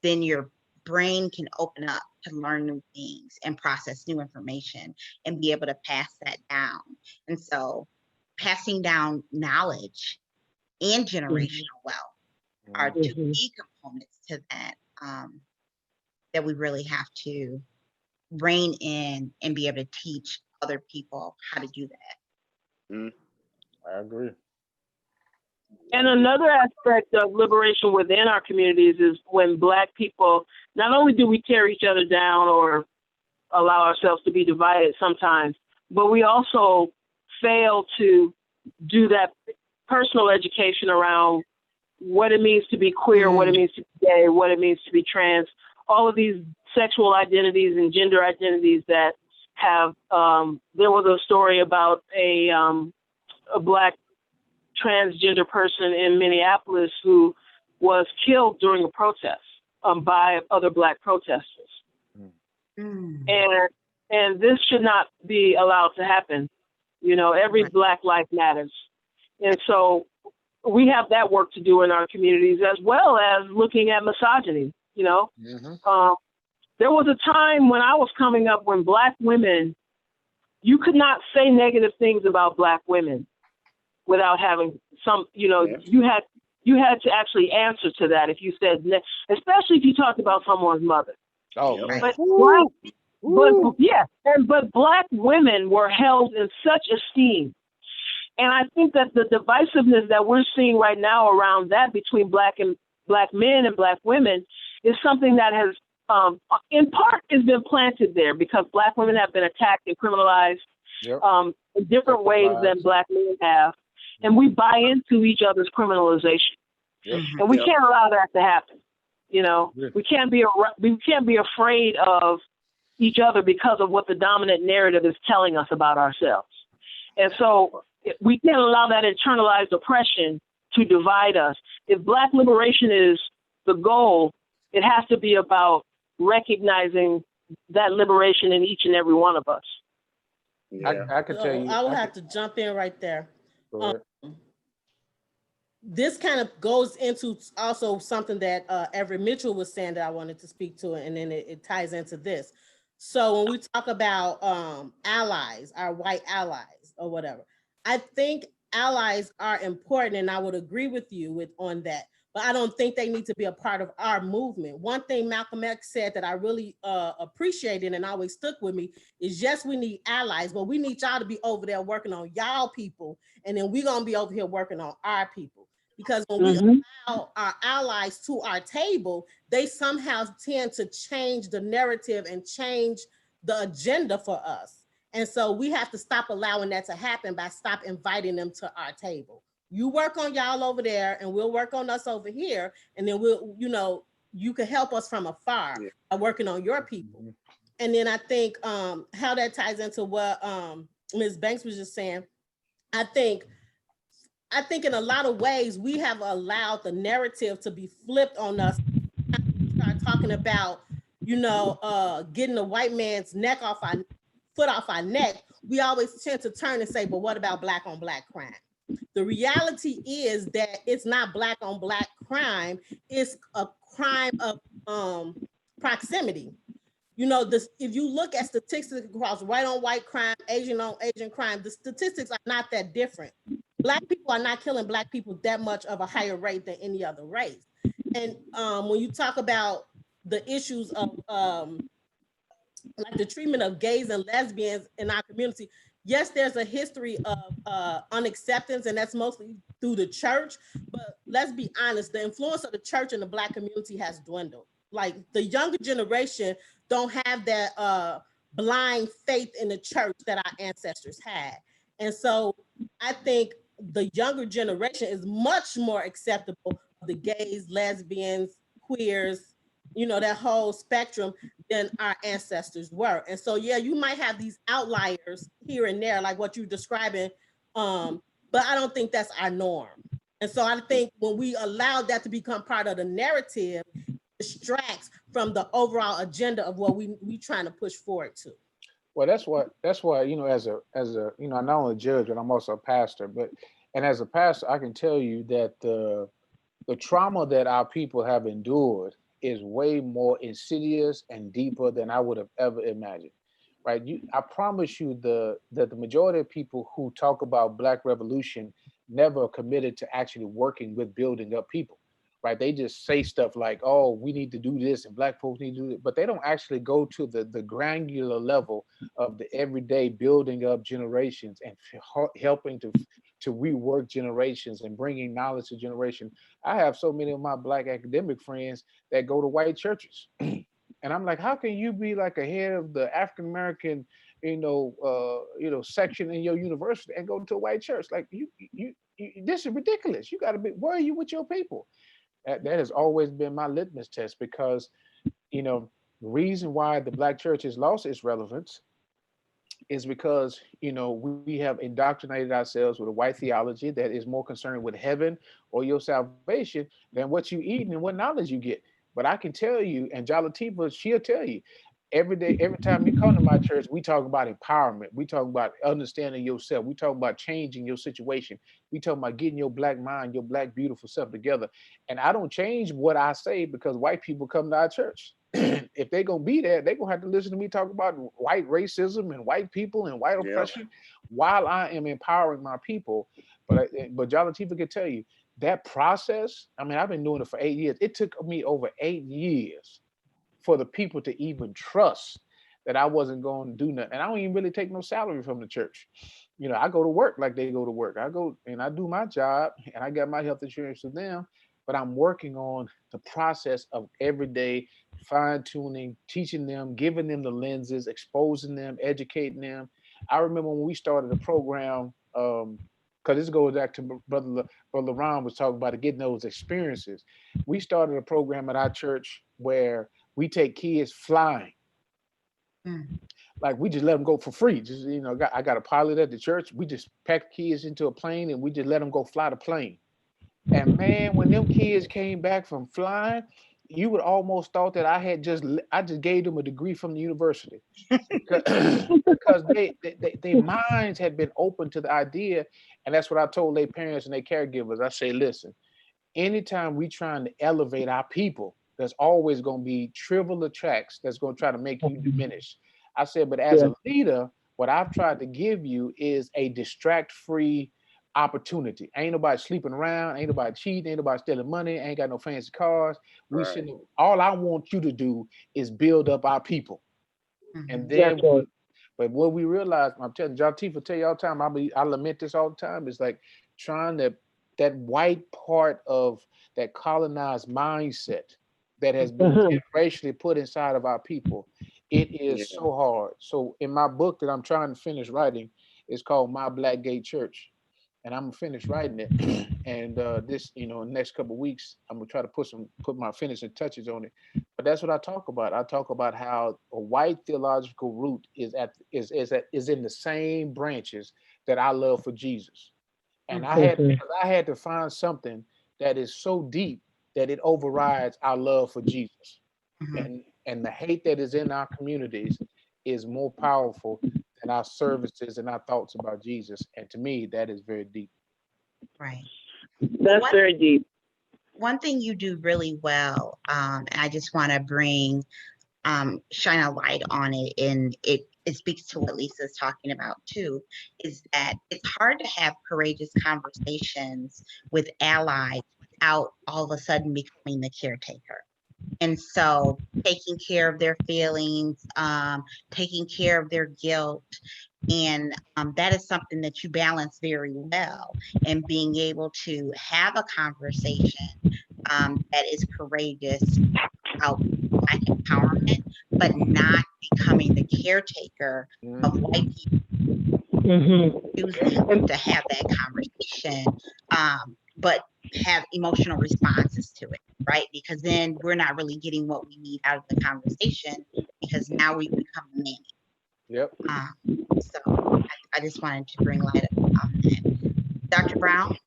then your brain can open up to learn new things and process new information and be able to pass that down. And so passing down knowledge and generational wealth are two key components to that, that we really have to rein in and be able to teach other people how to do that. I agree. And another aspect of liberation within our communities is when Black people, not only do we tear each other down or allow ourselves to be divided sometimes, but we also fail to do that personal education around what it means to be queer, what it means to be gay, what it means to be trans, all of these sexual identities and gender identities that have, there was a story about a Black transgender person in Minneapolis who was killed during a protest by other Black protesters. And this should not be allowed to happen. You know, every Black life matters. And so we have that work to do in our communities, as well as looking at misogyny, you know. There was a time when I was coming up when Black women, you could not say negative things about Black women without having some, you know, you had to actually answer to that if you said, especially if you talked about someone's mother. But Black women were held in such esteem. And I think that the divisiveness that we're seeing right now around that between Black men and Black women is something that has, in part, has been planted there because Black women have been attacked and criminalized in different ways than Black men have. And we buy into each other's criminalization. And we can't allow that to happen. You know, we can't be afraid of each other because of what the dominant narrative is telling us about ourselves. And so we can't allow that internalized oppression to divide us. If Black liberation is the goal, it has to be about recognizing that liberation in each and every one of us. I could tell you. I will have to jump in right there. This kind of goes into also something that Everett Mitchell was saying that I wanted to speak to, and then it ties into this. So when we talk about allies, our white allies or whatever, I think allies are important, and I would agree with you on that. but I don't think they need to be a part of our movement. One thing Malcolm X said that I really appreciated and always stuck with me is, yes, we need allies, but we need y'all to be over there working on y'all people, and then we're gonna be over here working on our people. Because when we allow our allies to our table, they somehow tend to change the narrative and change the agenda for us. And so we have to stop allowing that to happen by stop inviting them to our table. You work on y'all over there and we'll work on us over here. And then we'll, you can help us from afar by working on your people. And then I think how that ties into what Ms. Banks was just saying, I think in a lot of ways, we have allowed the narrative to be flipped on us. Start talking about, getting the white man's foot off our neck. We always tend to turn and say, but what about Black on Black crime? The reality is that it's not Black on Black crime. It's a crime of proximity. If you look at statistics across white on white crime, Asian on Asian crime, the statistics are not that different. Black people are not killing Black people that much of a higher rate than any other race. And when you talk about the issues of like the treatment of gays and lesbians in our community, yes, there's a history of unacceptance, and that's mostly through the church. But let's be honest, the influence of the church in the Black community has dwindled. Like the younger generation don't have that blind faith in the church that our ancestors had. And so I think the younger generation is much more acceptable of the gays, lesbians, queers, that whole spectrum than our ancestors were. And so, yeah, you might have these outliers here and there, like what you're describing, but I don't think that's our norm. And so I think when we allow that to become part of the narrative, it distracts from the overall agenda of what we trying to push forward to. Well, that's why, as a, I'm not only a judge, but I'm also a pastor. And as a pastor, I can tell you that the trauma that our people have endured is way more insidious and deeper than I would have ever imagined. Right? I promise you that the majority of people who talk about Black revolution never committed to actually working with building up people. Right? They just say stuff like, oh, we need to do this and Black folks need to do it, but they don't actually go to the granular level of the everyday building up generations and helping to rework generations and bringing knowledge to generation. I have so many of my Black academic friends that go to white churches. And I'm like, how can you be like a head of the African-American, section in your university and go to a white church? Like you this is ridiculous. You got to be, where are you with your people? That has always been my litmus test, because, the reason why the Black church has lost its relevance is because, we have indoctrinated ourselves with a white theology that is more concerned with heaven or your salvation than what you eat and what knowledge you get. But I can tell you, and Jalatifa, she'll tell you, every day, every time you come to my church, we talk about empowerment. We talk about understanding yourself. We talk about changing your situation. We talk about getting your Black mind, your Black beautiful self together. And I don't change what I say because white people come to our church. If they're going to be there, they're going to have to listen to me talk about white racism and white people and white oppression while I am empowering my people. But Jalatifa can tell you that process, I mean, I've been doing it for 8 years. It took me over 8 years for the people to even trust that I wasn't going to do nothing. And I don't even really take no salary from the church. I go to work like they go to work. I go and I do my job and I got my health insurance with them, but I'm working on the process of every day fine tuning, teaching them, giving them the lenses, exposing them, educating them. I remember when we started the program, because this goes back to Brother LaRon was talking about getting those experiences. We started a program at our church where we take kids flying. Like we just let them go for free. Just, I got a pilot at the church. We just pack kids into a plane and we just let them go fly the plane. And man, when them kids came back from flying, you would almost thought that I just gave them a degree from the university because their minds had been open to the idea. And that's what I told their parents and their caregivers. I say, listen, anytime we trying to elevate our people, there's always going to be trivial attracts that's going to try to make you diminish. I said, but as a leader, what I've tried to give you is a distract-free opportunity. Ain't nobody sleeping around, ain't nobody cheating, ain't nobody stealing money, ain't got no fancy cars. We Right. sitting. All I want you to do is build up our people. And Mhm. then, That's right. but what we realize, I'm telling Juneteenth will tell you all the time, I lament this all the time, is like trying to, that white part of that colonized mindset that has been Mhm. generationally put inside of our people. It is Yeah. so hard. So in my book that I'm trying to finish writing, it's called My Black Gay Church. And I'm gonna finish writing it. And this, in the next couple of weeks, I'm gonna try to put my finishing touches on it. But that's what I talk about. I talk about how a white theological root is in the same branches that I love for Jesus. And Mhm. I had to find something that is so deep that it overrides our love for Jesus. Mhm. And the hate that is in our communities is more powerful than our services and our thoughts about Jesus. And to me, that is very deep. Right. That's One very deep. one thing you do really well, and I just want to shine a light on it, and it speaks to what Lisa's talking about too, is that it's hard to have courageous conversations with allies without all of a sudden becoming the caretaker. And so taking care of their feelings, taking care of their guilt, and that is something that you balance very well, and being able to have a conversation that is courageous about Black empowerment, but not becoming the caretaker of white people Mhm. choosing to have that conversation, but have emotional responses to it, right? Because then we're not really getting what we need out of the conversation, because now we become the nanny. Yep. So I just wanted to bring light on that. Dr. Brown?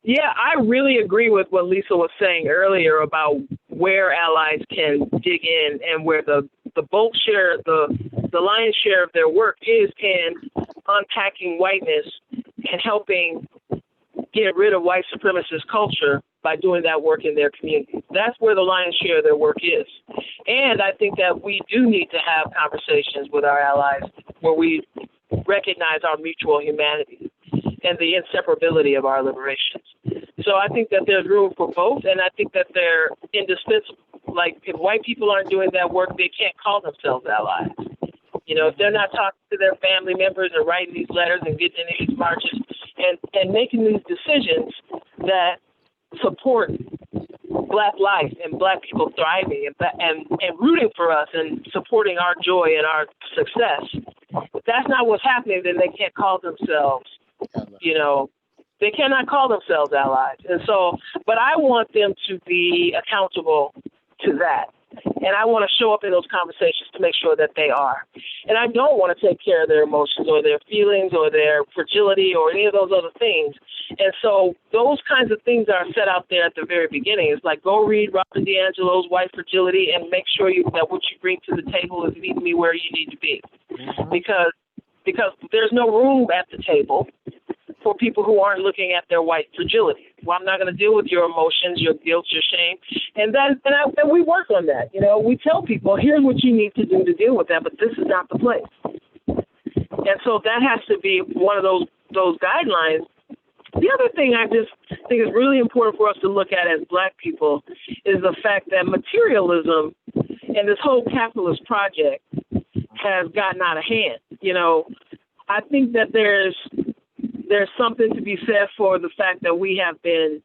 Yeah, I really agree with what Lisa was saying earlier about where allies can dig in and where the bulk share, the lion's share of their work is in unpacking whiteness and helping get rid of white supremacist culture by doing that work in their community. That's where the lion's share of their work is. And I think that we do need to have conversations with our allies where we recognize our mutual humanity and the inseparability of our liberations. So I think that there's room for both, and I think that they're indispensable. Like, if white people aren't doing that work, they can't call themselves allies. If they're not talking to their family members and writing these letters and getting into these marches and making these decisions that support Black life and Black people thriving and rooting for us and supporting our joy and our success, if that's not what's happening, then they can't call themselves, they cannot call themselves allies. And so, but I want them to be accountable to that. And I want to show up in those conversations to make sure that they are. And I don't want to take care of their emotions or their feelings or their fragility or any of those other things. And so those kinds of things are set out there at the very beginning. It's like, go read Robin DiAngelo's White Fragility and make sure that what you bring to the table is meeting me where you need to be. Mhm. Because there's no room at the table for people who aren't looking at their white fragility. Well, I'm not going to deal with your emotions, your guilt, your shame. And we work on that. We tell people, here's what you need to do to deal with that, but this is not the place. And so that has to be one of those guidelines. The other thing I just think is really important for us to look at as Black people is the fact that materialism and this whole capitalist project has gotten out of hand. I think that there's something to be said for the fact that we have been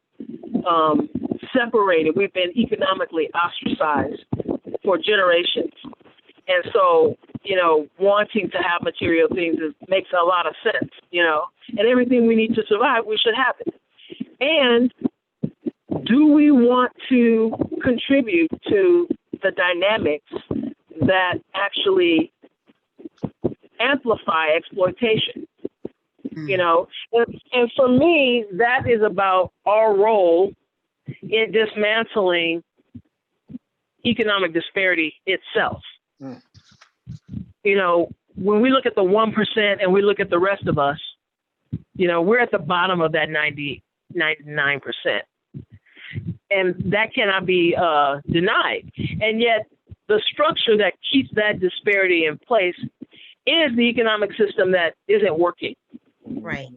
separated. We've been economically ostracized for generations. And so, wanting to have material things makes a lot of sense, and everything we need to survive, we should have it. And do we want to contribute to the dynamics that actually amplify exploitation? And for me, that is about our role in dismantling economic disparity itself. Mm. When we look at the 1% and we look at the rest of us, we're at the bottom of that 99%. And that cannot be denied. And yet the structure that keeps that disparity in place is the economic system that isn't working. Right.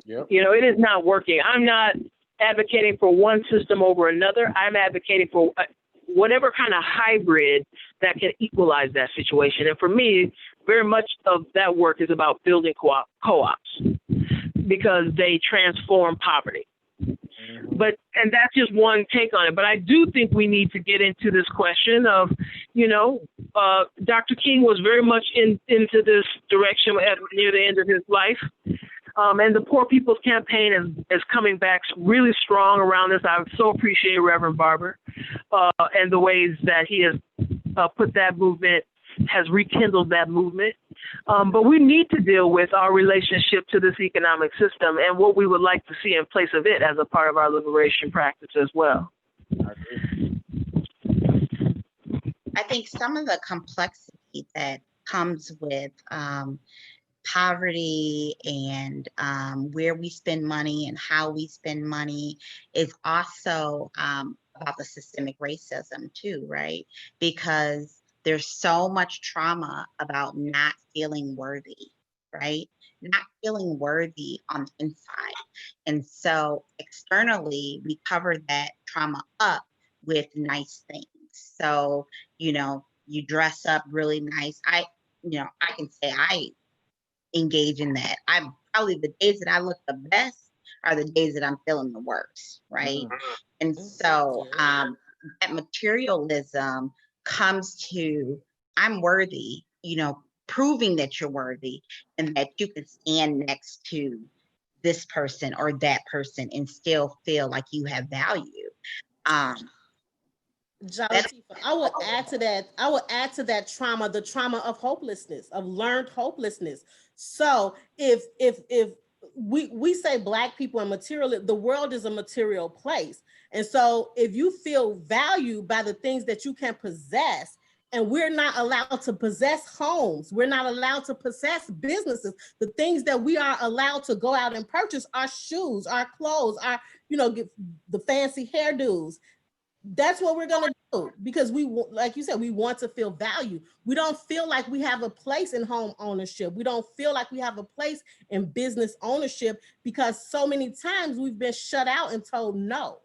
Yep. You know, it is not working. I'm not advocating for one system over another. I'm advocating for whatever kind of hybrid that can equalize that situation. And for me, very much of that work is about building co-ops because they transform poverty. And that's just one take on it. But I do think we need to get into this question of, you know, Dr. King was very much into this direction near the end of his life. And the Poor People's Campaign is coming back really strong around this. I so appreciate Reverend Barber and the ways that he has put that movement, has rekindled that movement. But we need to deal with our relationship to this economic system and what we would like to see in place of it as a part of our liberation practice as well. I think some of the complexity that comes with poverty and where we spend money and how we spend money is also about the systemic racism too, right? Because there's so much trauma about not feeling worthy, right? Not feeling worthy on the inside. And so externally, we cover that trauma up with nice things. So, you know, you dress up really nice. I can say I engage in that. I'm probably the days that I look the best are the days that I'm feeling the worst, right? And so that materialism comes to I'm worthy, you know, proving that you're worthy and that you can stand next to this person or that person and still feel like you have value. I will add to that. I will add to that trauma, the trauma of hopelessness, of learned hopelessness. So if we say Black people are material, the world is a material place. And so if you feel valued by the things that you can possess, and we're not allowed to possess homes, we're not allowed to possess businesses, the things that we are allowed to go out and purchase, our shoes, our clothes, our, you know, get the fancy hairdos. That's what we're going to do because we, like you said, we want to feel value. We don't feel like we have a place in home ownership. We don't feel like we have a place in business ownership because so many times we've been shut out and told no.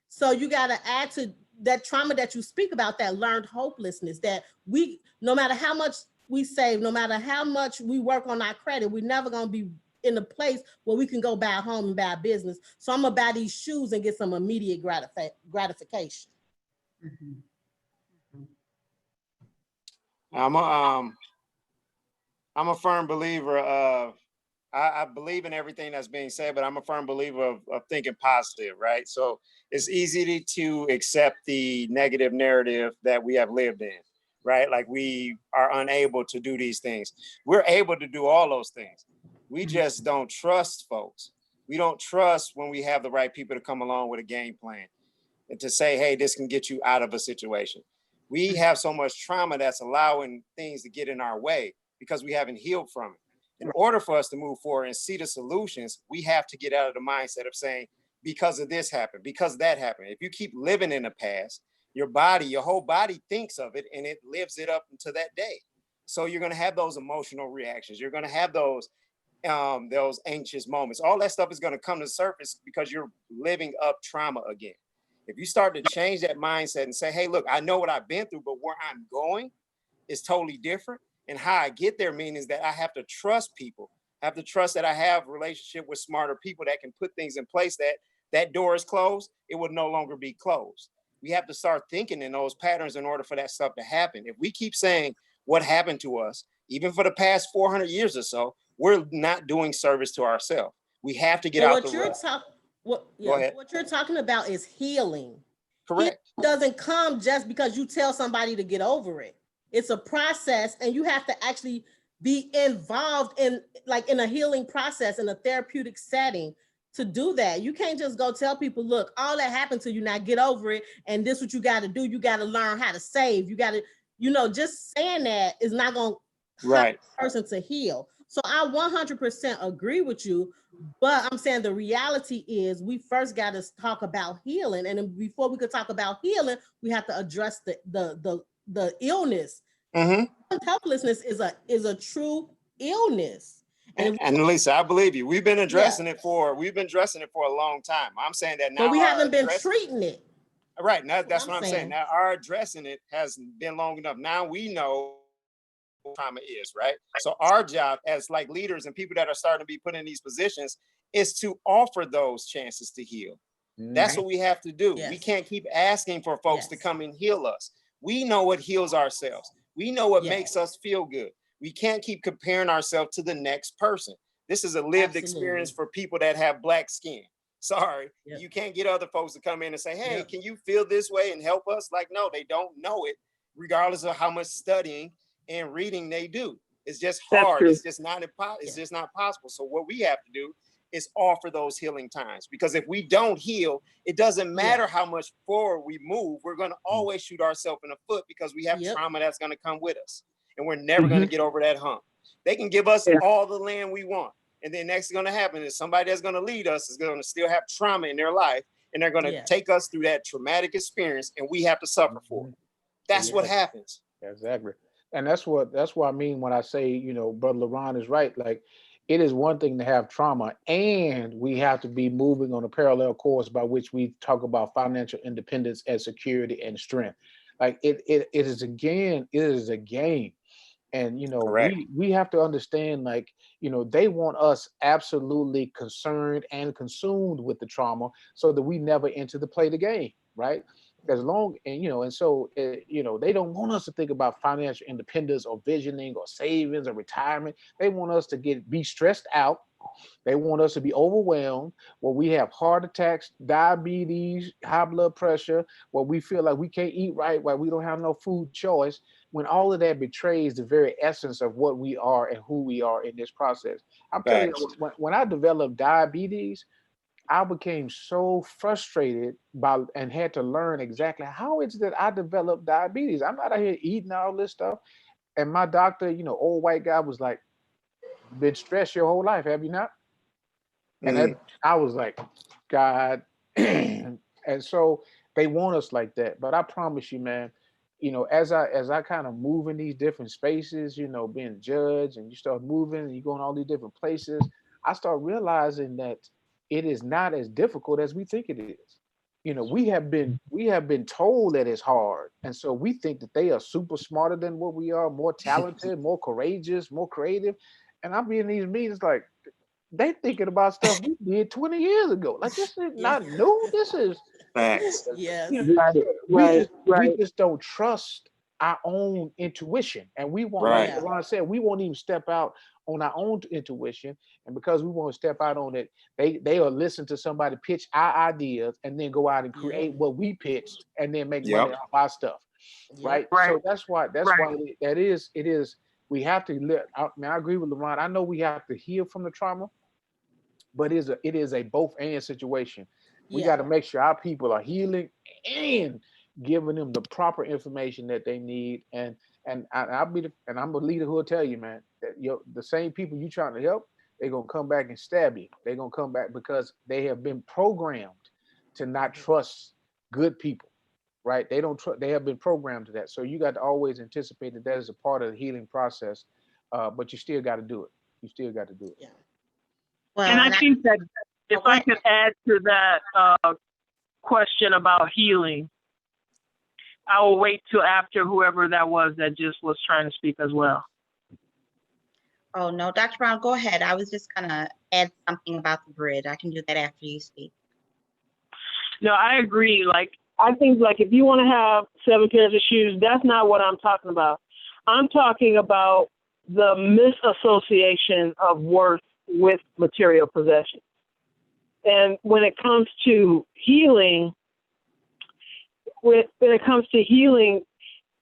So you got to add to that trauma that you speak about, that learned hopelessness, that we, no matter how much we save, no matter how much we work on our credit, we're never going to be in a place where we can go buy a home and buy a business. So I'm gonna buy these shoes and get some immediate gratification. I'm a firm believer of, I believe in everything that's being said, but I'm a firm believer of thinking positive, right? So it's easy to accept the negative narrative that we have lived in, right? Like we are unable to do these things. We're able to do all those things. We just don't trust folks. We don't trust when we have the right people to come along with a game plan and to say, hey, this can get you out of a situation. We have so much trauma that's allowing things to get in our way because we haven't healed from it. In order for us to move forward and see the solutions, we have to get out of the mindset of saying, because of this happened, because that happened. If you keep living in the past, your whole body thinks of it and it lives it up until that day. So you're going to have those emotional reactions. You're going to have those anxious moments. All that stuff is going to come to the surface because you're living up trauma again. If you start to change that mindset and say, hey, look, I know what I've been through, but where I'm going is totally different. And how I get there means that I have to trust people. I have to trust that I have a relationship with smarter people that can put things in place that door is closed, it will no longer be closed. We have to start thinking in those patterns in order for that stuff to happen. If we keep saying what happened to us, even for the past 400 years or so, we're not doing service to ourselves. We have to get out the rut. What you're talking about is healing. Correct. It doesn't come just because you tell somebody to get over it. It's a process, and you have to actually be involved in a healing process in a therapeutic setting to do that. You can't just go tell people, look, all that happened to you, now get over it, and this is what you got to do. You got to learn how to save. You got to, just saying that is not going to help the person to heal. So I 100% agree with you, but I'm saying the reality is we first got to talk about healing, and then before we could talk about healing, we have to address the illness. Helplessness is a true illness, And Lisa, I believe you. We've been addressing it for a long time. I'm saying that now. But we haven't been address- treating it. Right. Now that's what I'm saying. saying. Now our addressing it has been long enough. Now we know what trauma is, right? So our job as like leaders and people that are starting to be put in these positions is to offer those chances to heal. That's what we have to do. Yes. We can't keep asking for folks to Yes. come and heal us. We know what heals ourselves. We know what Yes. makes us feel good. We can't keep comparing ourselves to the next person. This is a lived experience for people that have Black skin. Sorry, you can't get other folks to come in and say, hey, can you feel this way and help us? Like, no, they don't know it, regardless of how much studying and reading they do. It's just hard. It's just not it's just not possible. So what we have to do is offer those healing times, because if we don't heal, it doesn't matter how much forward we move. We're going to always shoot ourselves in the foot because we have trauma that's going to come with us, and we're never going to get over that hump. They can give us all the land we want, and then next going to happen is somebody that's going to lead us is going to still have trauma in their life, and they're going to take us through that traumatic experience, and we have to suffer for it. That's what happens. Exactly. And that's what I mean when I say, you know, Brother LaRon is right. Like, it is one thing to have trauma, and we have to be moving on a parallel course by which we talk about financial independence and security and strength. Like it is a game. And, you know, we have to understand, like, you know, they want us absolutely concerned and consumed with the trauma so that we never enter the play the game, right? As long, and, you know, and so, you know, they don't want us to think about financial independence or visioning or savings or retirement. They want us to be stressed out. They want us to be overwhelmed, where we have heart attacks, diabetes, high blood pressure, where we feel like we can't eat right, where we don't have no food choice, when all of that betrays the very essence of what we are and who we are in this process. I'm telling you, when I developed diabetes, I became so frustrated and had to learn exactly how it's that I developed diabetes. I'm not out here eating all this stuff. And my doctor, you know, old white guy, was like, "You've been stressed your whole life, have you not?" And I was like, God. And so they want us like that. But I promise you, man, you know, as I kind of move in these different spaces, you know, being judged, and you start moving and you go in all these different places, I start realizing that it is not as difficult as we think it is. You know, we have been told that it's hard. And so we think that they are super smarter than what we are, more talented, more courageous, more creative. And I'll be in these meetings like, they thinking about stuff we did 20 years ago. Like, this is not new. This is facts. You know, we just don't trust our own intuition. And we won't, like Ron said, we won't even step out on our own intuition. And because we won't step out on it, they will listen to somebody pitch our ideas and then go out and create what we pitched and then make money off our stuff. Right. So that's why it is. We have to live. I mean, I agree with LaRon. I know we have to heal from the trauma, but it is a both and situation. We got to make sure our people are healing and giving them the proper information that they need. And I'm a leader who will tell you, man, that the same people you trying to help, they're gonna come back and stab you. They're gonna come back because they have been programmed to not trust good people, right? They don't trust. They have been programmed to that. So you got to always anticipate that is a part of the healing process, but you still got to do it. You still got to do it. Yeah. Well, And I think that if I could add to that question about healing, I will wait till after whoever that was that just was trying to speak as well. Oh, no, Dr. Brown, go ahead. I was just going to add something about the bridge. I can do that after you speak. No, I agree. Like, I think, like, if you want to have 7 pairs of shoes, that's not what I'm talking about. I'm talking about the misassociation of worth with material possessions. And when it comes to healing,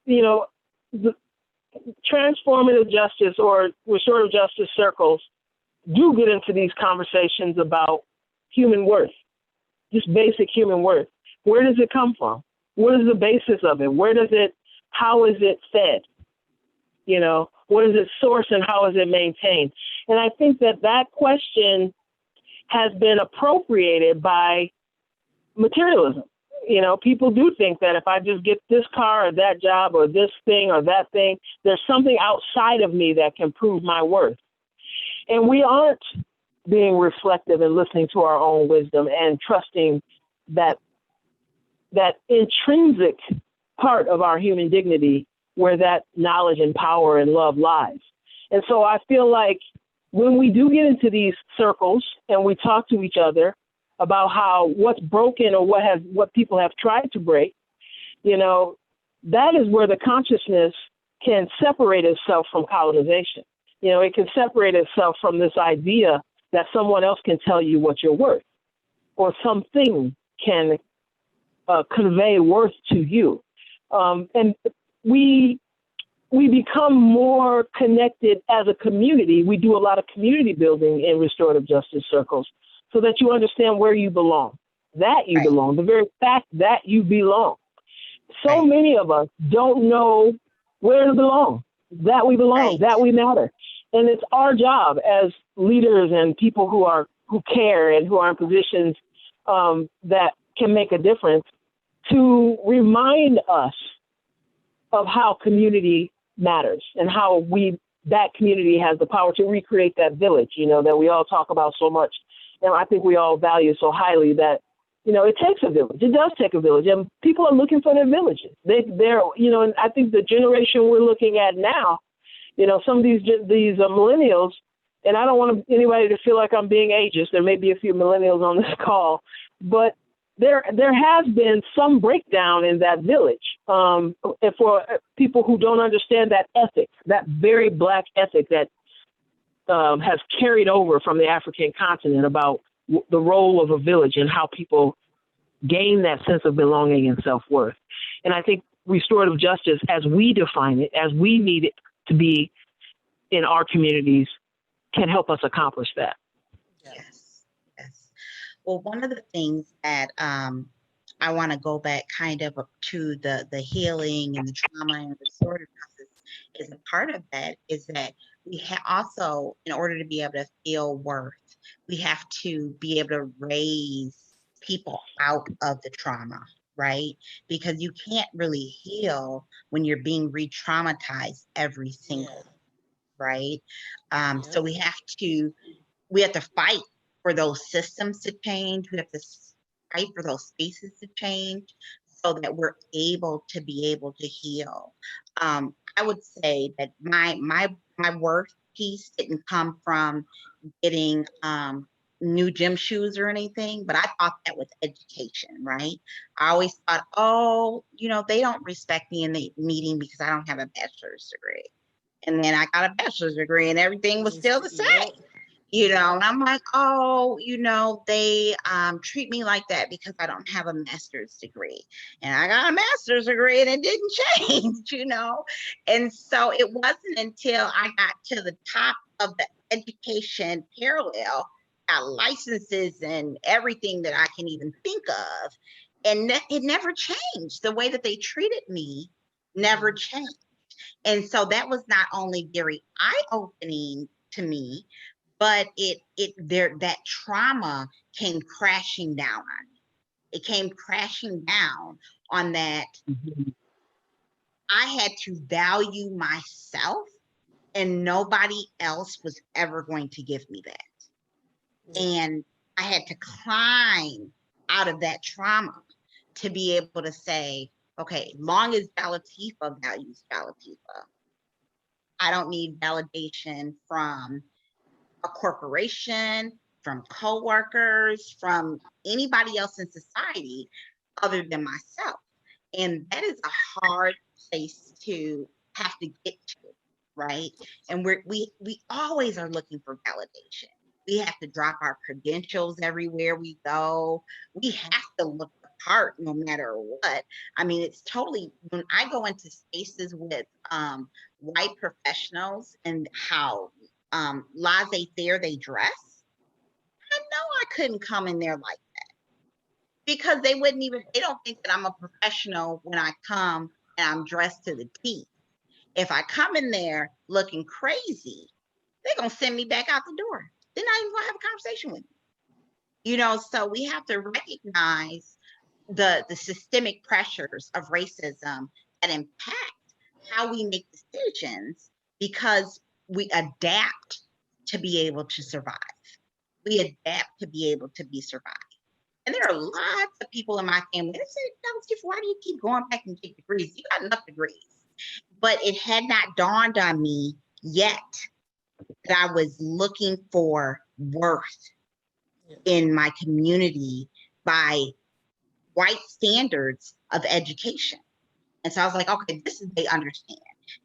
you know, the transformative justice or restorative justice circles do get into these conversations about human worth, just basic human worth. Where does it come from? What is the basis of it? How is it fed? You know, what is its source and how is it maintained? And I think that question has been appropriated by materialism. You know, people do think that if I just get this car or that job or this thing or that thing, there's something outside of me that can prove my worth. And we aren't being reflective and listening to our own wisdom and trusting that intrinsic part of our human dignity where that knowledge and power and love lies. And so I feel like when we do get into these circles and we talk to each other about how what's broken or what people have tried to break, you know, that is where the consciousness can separate itself from colonization. You know, it can separate itself from this idea that someone else can tell you what you're worth, or something can convey worth to you. And we become more connected as a community. We do a lot of community building in restorative justice circles so that you understand where you belong, that you belong, the very fact that you belong. So many of us don't know where to belong, that we belong, that we matter. And it's our job as leaders and people who care and who are in positions that can make a difference to remind us of how community matters and how that community has the power to recreate that village, you know, that we all talk about so much. And I think we all value so highly that, you know, it takes a village. It does take a village, and people are looking for their villages. They're, you know, and I think the generation we're looking at now, you know, some of these millennials, and I don't want anybody to feel like I'm being ageist. There may be a few millennials on this call, but there has been some breakdown in that village. And for people who don't understand that ethic, that very Black ethic that has carried over from the African continent about the role of a village and how people gain that sense of belonging and self-worth. And I think restorative justice, as we define it, as we need it to be in our communities, can help us accomplish that. Yes, yes. Well, one of the things that I want to go back kind of to the healing and the trauma and restorative justice is a part of that is that we also, in order to be able to feel worth, we have to be able to raise people out of the trauma, right? Because you can't really heal when you're being re-traumatized every single, right? So we have to fight for those systems to change. We have to fight for those spaces to change so that we're able to heal. I would say that my worth piece didn't come from getting new gym shoes or anything, but I thought that was education, right? I always thought, oh, you know, they don't respect me in the meeting because I don't have a bachelor's degree. And then I got a bachelor's degree and everything was still the same. You know, and I'm like, oh, you know, they treat me like that because I don't have a master's degree. And I got a master's degree and it didn't change, you know? And so it wasn't until I got to the top of the education parallel, got licenses and everything that I can even think of. And it never changed. The way that they treated me never changed. And so that was not only very eye-opening to me, but that trauma came crashing down on me. It came crashing down on that. I had to value myself and nobody else was ever going to give me that. And I had to climb out of that trauma to be able to say, okay, long as Balatifa values Balatifa, I don't need validation from a corporation, from coworkers, from anybody else in society other than myself. And that is a hard place to have to get to, right? And we always are looking for validation. We have to drop our credentials everywhere we go. We have to look the part no matter what. I mean, it's totally, when I go into spaces with white professionals and how laissez-faire they dress, I know I couldn't come in there like that because they don't think that I'm a professional when I come and I'm dressed to the T. If I come in there looking crazy, they're going to send me back out the door. They're not even going to have a conversation with me. You know, so we have to recognize the systemic pressures of racism that impact how we make decisions because we adapt to be able to survive. We adapt to be able to be survived. And there are lots of people in my family that say, "Steve, why do you keep going back and take degrees? You got enough degrees." But it had not dawned on me yet that I was looking for worth in my community by white standards of education. And so I was like, okay, this is, they understand.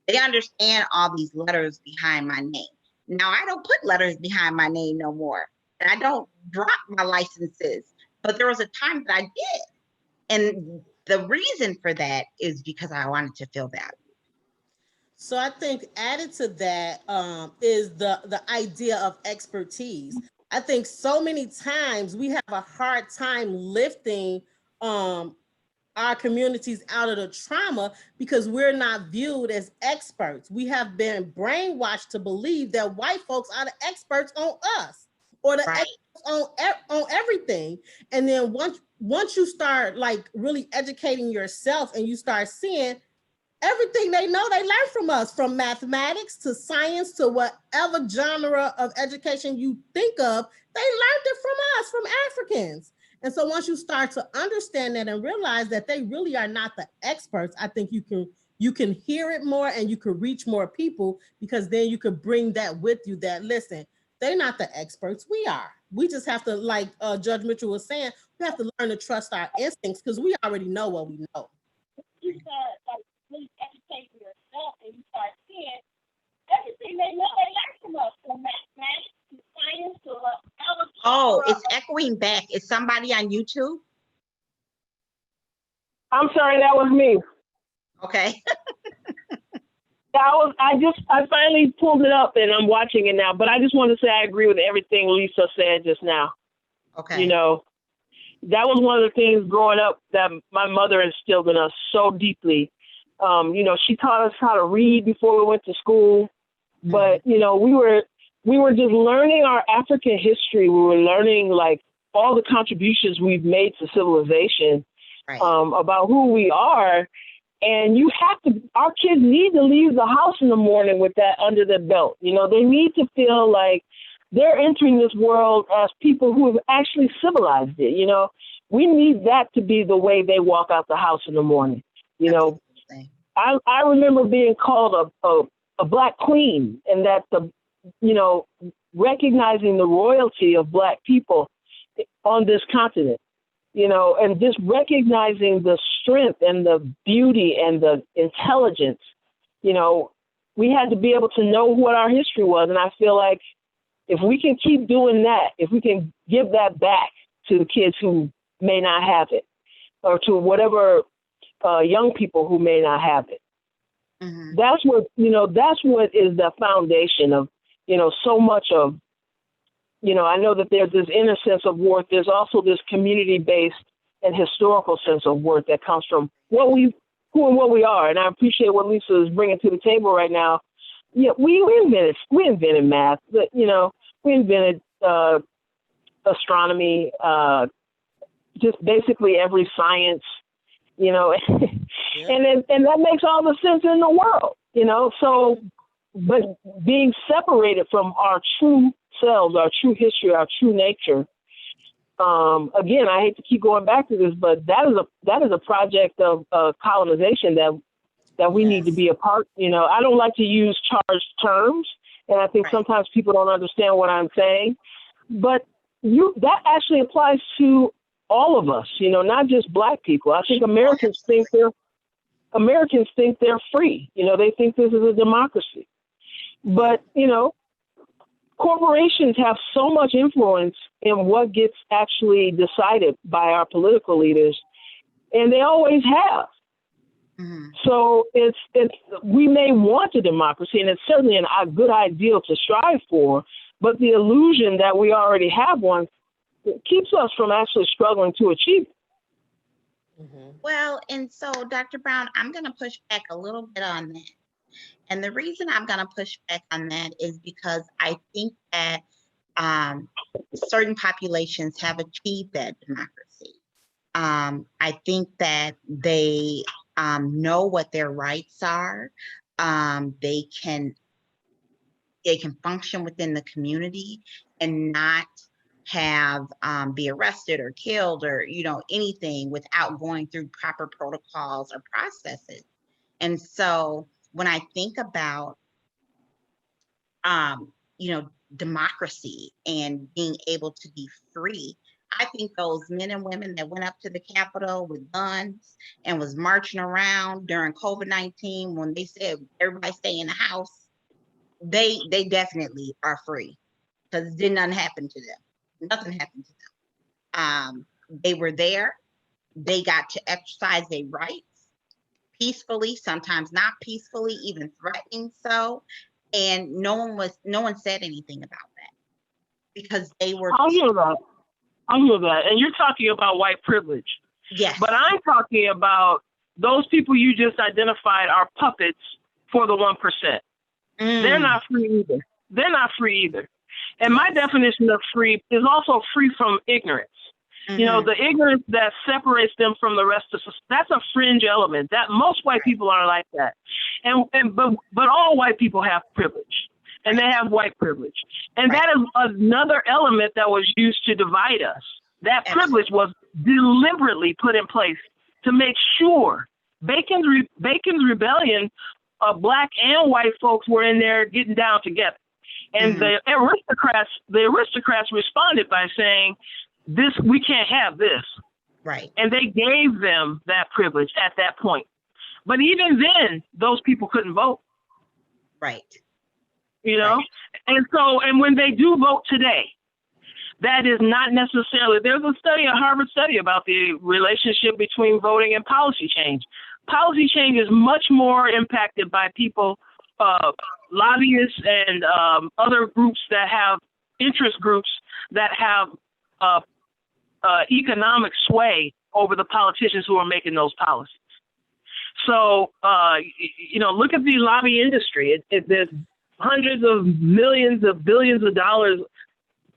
They understand all these letters behind my name. Now I don't put letters behind my name no more. And I don't drop my licenses. But there was a time that I did. And the reason for that is because I wanted to feel valued. So I think added to that is the idea of expertise. I think so many times we have a hard time lifting our communities out of the trauma because we're not viewed as experts. We have been brainwashed to believe that white folks are the experts on us or the Right. experts on everything. And then once you start like really educating yourself and you start seeing everything they know, they learn from us, from mathematics to science to whatever genre of education you think of, they learned it from us, from Africans. And so once you start to understand that and realize that they really are not the experts, I think you can hear it more and you can reach more people, because then you could bring that with you, that listen, they're not the experts, we are. We just have to, like Judge Mitchell was saying, we have to learn to trust our instincts because we already know what we know. You start like really educating yourself and you start seeing everything they know, they learn from us, from mathematics to science to Oh, it's echoing back. Is somebody on YouTube? I'm sorry, that was me. Okay. I finally pulled it up and I'm watching it now, but I just want to say I agree with everything Lisa said just now. Okay. You know, that was one of the things growing up that my mother instilled in us so deeply. You know, she taught us how to read before we went to school, but you know, we were just learning our African history. We were learning like all the contributions we've made to civilization, Right. About who we are. And our kids need to leave the house in the morning with that under their belt. You know, they need to feel like they're entering this world as people who have actually civilized it. You know, we need that to be the way they walk out the house in the morning. You know, I remember being called a Black queen, and that recognizing the royalty of Black people on this continent, you know, and just recognizing the strength and the beauty and the intelligence. You know, we had to be able to know what our history was. And I feel like if we can keep doing that, if we can give that back to the kids who may not have it, or to whatever young people who may not have it, that's what is the foundation of, you know, so much of, you know, I know that there's this inner sense of worth. There's also this community-based and historical sense of worth that comes from who and what we are. And I appreciate what Lisa is bringing to the table right now. Yeah, we invented math, but, you know, we invented astronomy, just basically every science, you know, and that makes all the sense in the world, you know. So, but being separated from our true selves, our true history, our true nature. Again, I hate to keep going back to this, but that is a project of colonization that we need to be a part. You know, I don't like to use charged terms, and I think sometimes people don't understand what I'm saying. But that actually applies to all of us. You know, not just Black people. I think Americans think they're free. You know, they think this is a democracy. But you know, corporations have so much influence in what gets actually decided by our political leaders, and they always have. So we may want a democracy, and it's certainly a good ideal to strive for, but the illusion that we already have one keeps us from actually struggling to achieve it. Well, and so Dr. Brown, I'm going to push back a little bit on that. And the reason I'm going to push back on that is because I think that certain populations have achieved that democracy. I think that they know what their rights are. They can they can function within the community and not have be arrested or killed or anything without going through proper protocols or processes. And so when I think about democracy and being able to be free, I think those men and women that went up to the Capitol with guns and was marching around during COVID-19 when they said everybody stay in the house, they definitely are free, because did nothing happen to them. Nothing happened to them. They were there. They got to exercise their rights peacefully, sometimes not peacefully, even threatening so. And no one said anything about that because they were. I hear that. And you're talking about white privilege. Yes. But I'm talking about those people you just identified are puppets for the 1%. They're not free either. And my definition of free is also free from ignorance. The ignorance that separates them from the rest of us, that's a fringe element. That most white people are like that. But all white people have privilege, and they have white privilege. And that is another element that was used to divide us. That privilege was deliberately put in place to make sure Bacon's rebellion, black and white folks were in there getting down together. And the aristocrats responded by saying, "This, we can't have this." Right. And they gave them that privilege at that point. But even then, those people couldn't vote. Right. Right. And when they do vote today, that is not necessarily, there's a Harvard study about the relationship between voting and policy change. Policy change is much more impacted by people, lobbyists and other groups that have interest groups that have economic sway over the politicians who are making those policies. So, look at the lobby industry. There's hundreds of millions of billions of dollars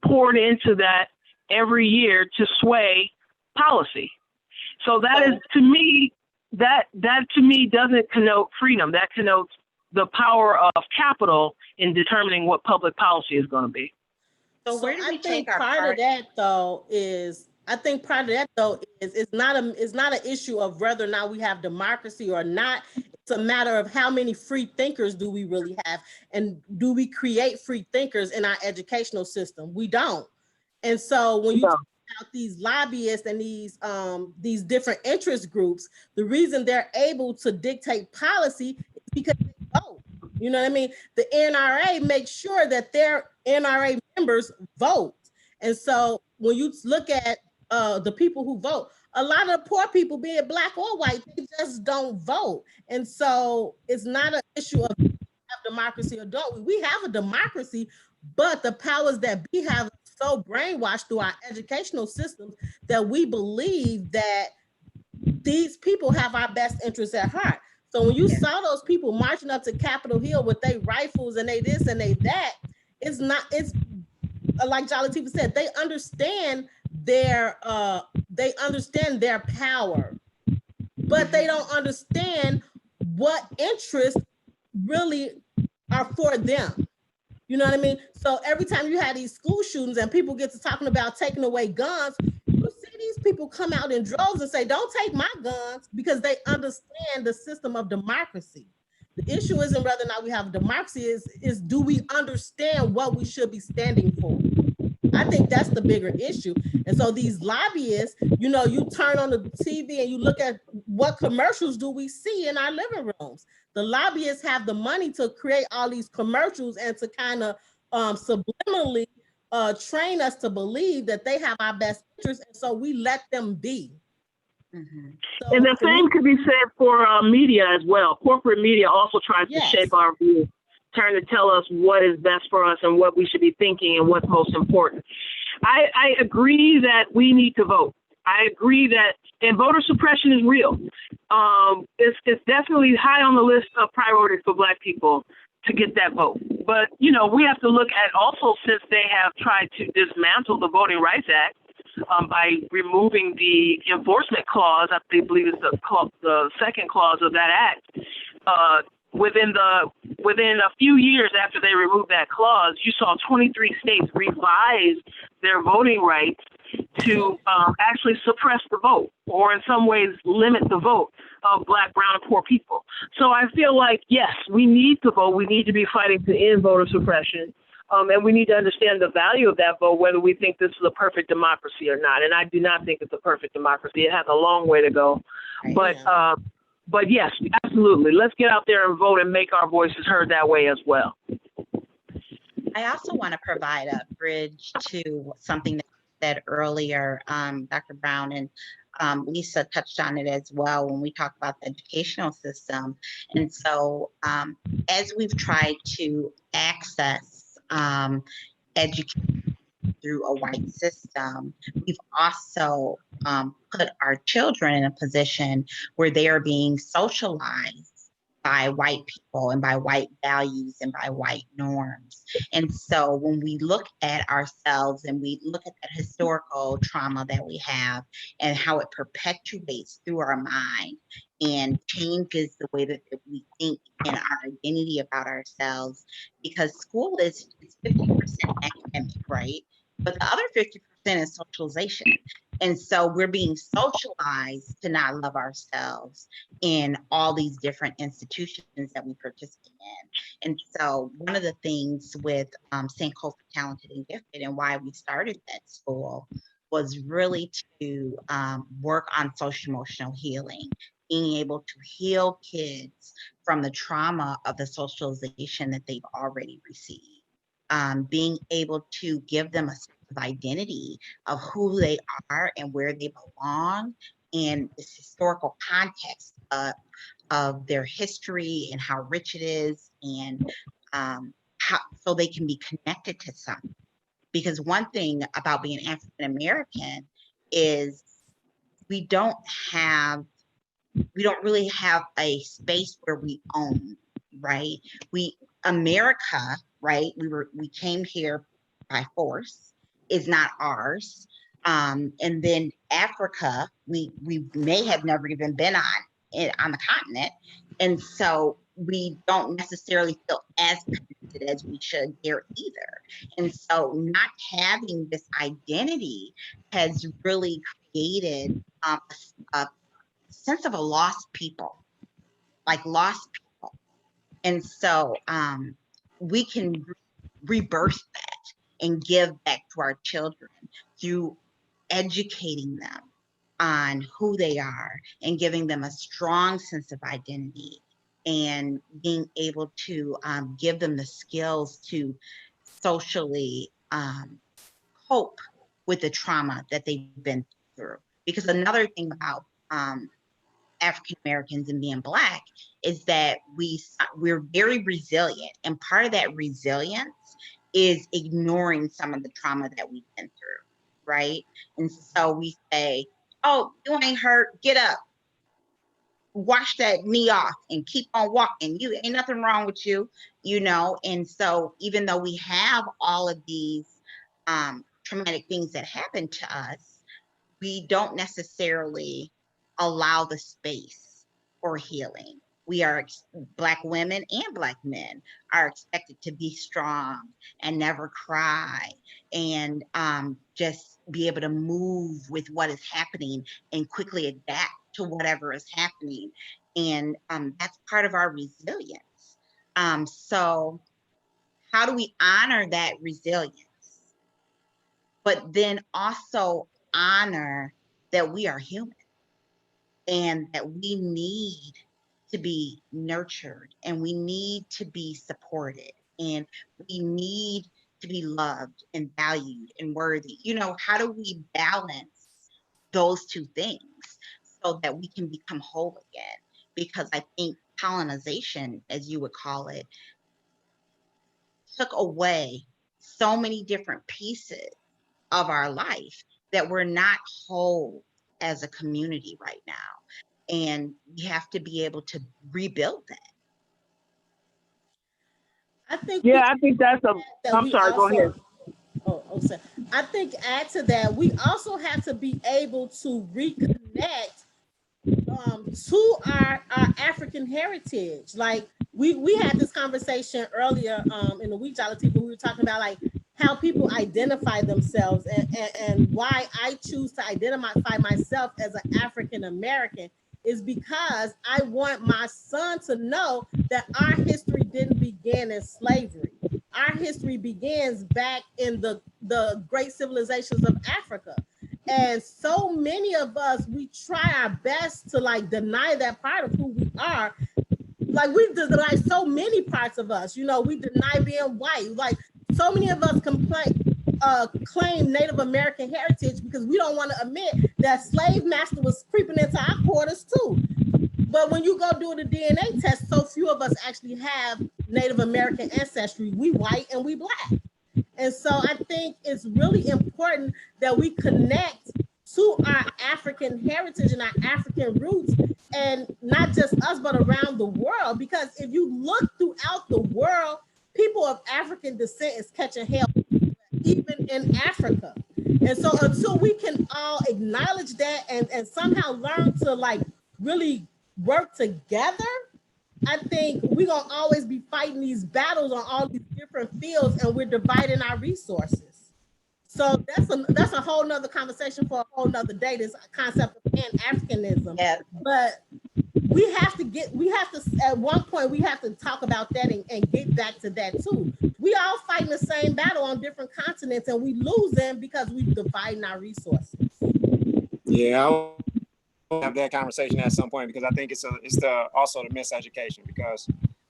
poured into that every year to sway policy. So that is, to me, that to me doesn't connote freedom. That connotes the power of capital in determining what public policy is going to be. So where do we take our part of that though is it's not an issue of whether or not we have democracy or not. It's a matter of how many free thinkers do we really have, and do we create free thinkers in our educational system? We don't. And so when you talk about these lobbyists and these different interest groups, the reason they're able to dictate policy is because they vote. You know what I mean? The NRA makes sure that their NRA members vote. And so when you look at the people who vote, a lot of the poor people, be it black or white, they just don't vote. And so it's not an issue of have democracy or don't we. We have a democracy, but the powers that be have so brainwashed through our educational systems that we believe that these people have our best interests at heart. So when you saw those people marching up to Capitol Hill with their rifles and they this and they that, it's like Jolly Tifa said, they understand their power, but they don't understand what interests really are for them. You know what I mean? So every time you have these school shootings and people get to talking about taking away guns, you see these people come out in droves and say, "Don't take my guns," because they understand the system of democracy. The issue isn't whether or not we have democracy, is do we understand what we should be standing for? I think that's the bigger issue. And so these lobbyists, you turn on the TV and you look at what commercials do we see in our living rooms. The lobbyists have the money to create all these commercials and to kind of subliminally train us to believe that they have our best interests. And so we let them be. Mm-hmm. So and the same could be said for media as well. Corporate media also tries to shape our view, trying to tell us what is best for us and what we should be thinking and what's most important. I agree that we need to vote. I agree that, and voter suppression is real. It's definitely high on the list of priorities for Black people to get that vote. But, we have to look at also, since they have tried to dismantle the Voting Rights Act by removing the enforcement clause, I believe it's the second clause of that act, within a few years after they removed that clause, you saw 23 states revise their voting rights to actually suppress the vote, or in some ways limit the vote of Black, brown, and poor people. So I feel like, yes, we need to vote. We need to be fighting to end voter suppression. And we need to understand the value of that vote, whether we think this is a perfect democracy or not. And I do not think it's a perfect democracy. It has a long way to go. But yes, absolutely. Let's get out there and vote and make our voices heard that way as well. I also want to provide a bridge to something that you said earlier, Dr. Brown, and Lisa touched on it as well when we talk about the educational system. And so as we've tried to access education through a white system, we've also put our children in a position where they are being socialized by white people and by white values and by white norms. And so when we look at ourselves and we look at that historical trauma that we have and how it perpetuates through our mind and changes the way that we think and our identity about ourselves, because school is 50% academic, right? But the other 50% is socialization. And so we're being socialized to not love ourselves in all these different institutions that we participate in. And so one of the things with Sankofa Talented and Gifted and why we started that school was really to work on social emotional healing, being able to heal kids from the trauma of the socialization that they've already received. Being able to give them a sense of identity of who they are and where they belong, and this historical context of their history and how rich it is, and how so they can be connected to something. Because one thing about being African American is we don't really have a space where we own, right? America, right? We came here by force, is not ours. And then Africa, we may have never even been on the continent. And so we don't necessarily feel as connected as we should here either. And so not having this identity has really created a sense of a lost people, like lost people. And so we can rebirth that and give back to our children through educating them on who they are and giving them a strong sense of identity and being able to give them the skills to socially cope with the trauma that they've been through. Because another thing about African Americans and being Black is that we're very resilient, and part of that resilience is ignoring some of the trauma that we've been through, right? And so we say, "Oh, you ain't hurt. Get up, wash that knee off, and keep on walking. You ain't nothing wrong with you," you know. And so even though we have all of these traumatic things that happen to us, we don't necessarily allow the space for healing. Black women and Black men are expected to be strong and never cry and just be able to move with what is happening and quickly adapt to whatever is happening. And that's part of our resilience. So how do we honor that resilience, but then also honor that we are human and that we need to be nurtured and we need to be supported and we need to be loved and valued and worthy? You know, how do we balance those two things so that we can become whole again? Because I think colonization, as you would call it, took away so many different pieces of our life that we're not whole as a community right now. And we have to be able to rebuild that. I think I think that's I'm sorry, go ahead. So I think add to that, we also have to be able to reconnect to our African heritage. Like we had this conversation earlier in the week, Jolly, we were talking about like how people identify themselves and why I choose to identify myself as an African American is because I want my son to know that our history didn't begin in slavery. Our history begins back in the great civilizations of Africa. And so many of us, we try our best to like deny that part of who we are. Like we deny so many parts of us, you know, we deny being white. Like so many of us claim Native American heritage because we don't want to admit that slave master was creeping into our quarters too. But when you go do the DNA test, so few of us actually have Native American ancestry. We white and we black. And so I think it's really important that we connect to our African heritage and our African roots, and not just us, but around the world. Because if you look throughout the world, people of African descent is catching hell, even in Africa. And so until we can all acknowledge that and somehow learn to like really work together, I think we're gonna always be fighting these battles on all these different fields, and we're dividing our resources. So that's a whole nother conversation for a whole nother day, this concept of Pan-Africanism. Yes. But we have to at one point we have to talk about that and get back to that too. We all fighting the same battle on different continents, and we losing because we dividing our resources. Yeah, I'll have that conversation at some point because I think it's also the miseducation because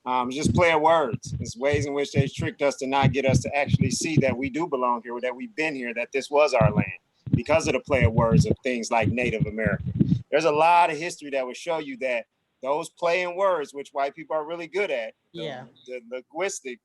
it's just play of words. It's ways in which they tricked us to not get us to actually see that we do belong here, that we've been here, that this was our land because of the play of words of things like Native American. There's a lot of history that will show you that those playing words, which white people are really good at, the linguistic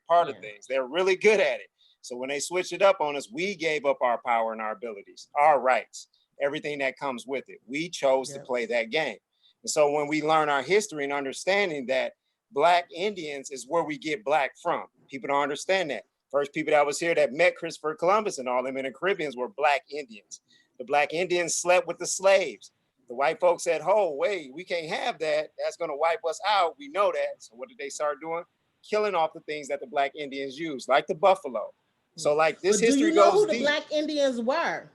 part of things, they're really good at it. So when they switch it up on us, we gave up our power and our abilities, our rights, everything that comes with it. We chose to play that game. And so when we learn our history and understanding that Black Indians is where we get black from, people don't understand that. First people that was here that met Christopher Columbus and all them in the Caribbeans were Black Indians. The Black Indians slept with the slaves. The white folks said, oh, wait, we can't have that. That's going to wipe us out. We know that. So what did they start doing? Killing off the things that the Black Indians used, like the buffalo. So like this history goes deep. Do you know who the Black Indians were?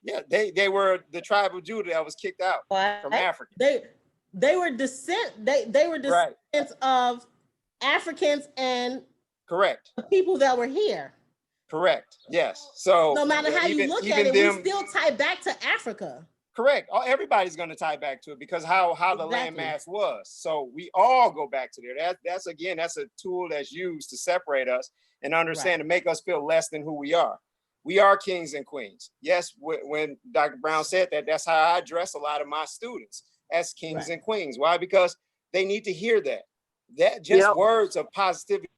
Yeah, they were the tribe of Judah that was kicked out from Africa. They were descendants of Africans and correct the people that were here. Correct. Yes. So no matter how you look at it, we still tie back to Africa. Correct. Everybody's going to tie back to it because how the landmass was. So we all go back to there. That's a tool that's used to separate us and understand to make us feel less than who we are. We are kings and queens. Yes, when Dr. Brown said that, that's how I address a lot of my students as kings and queens. Why? Because they need to hear that. That just words of positivity,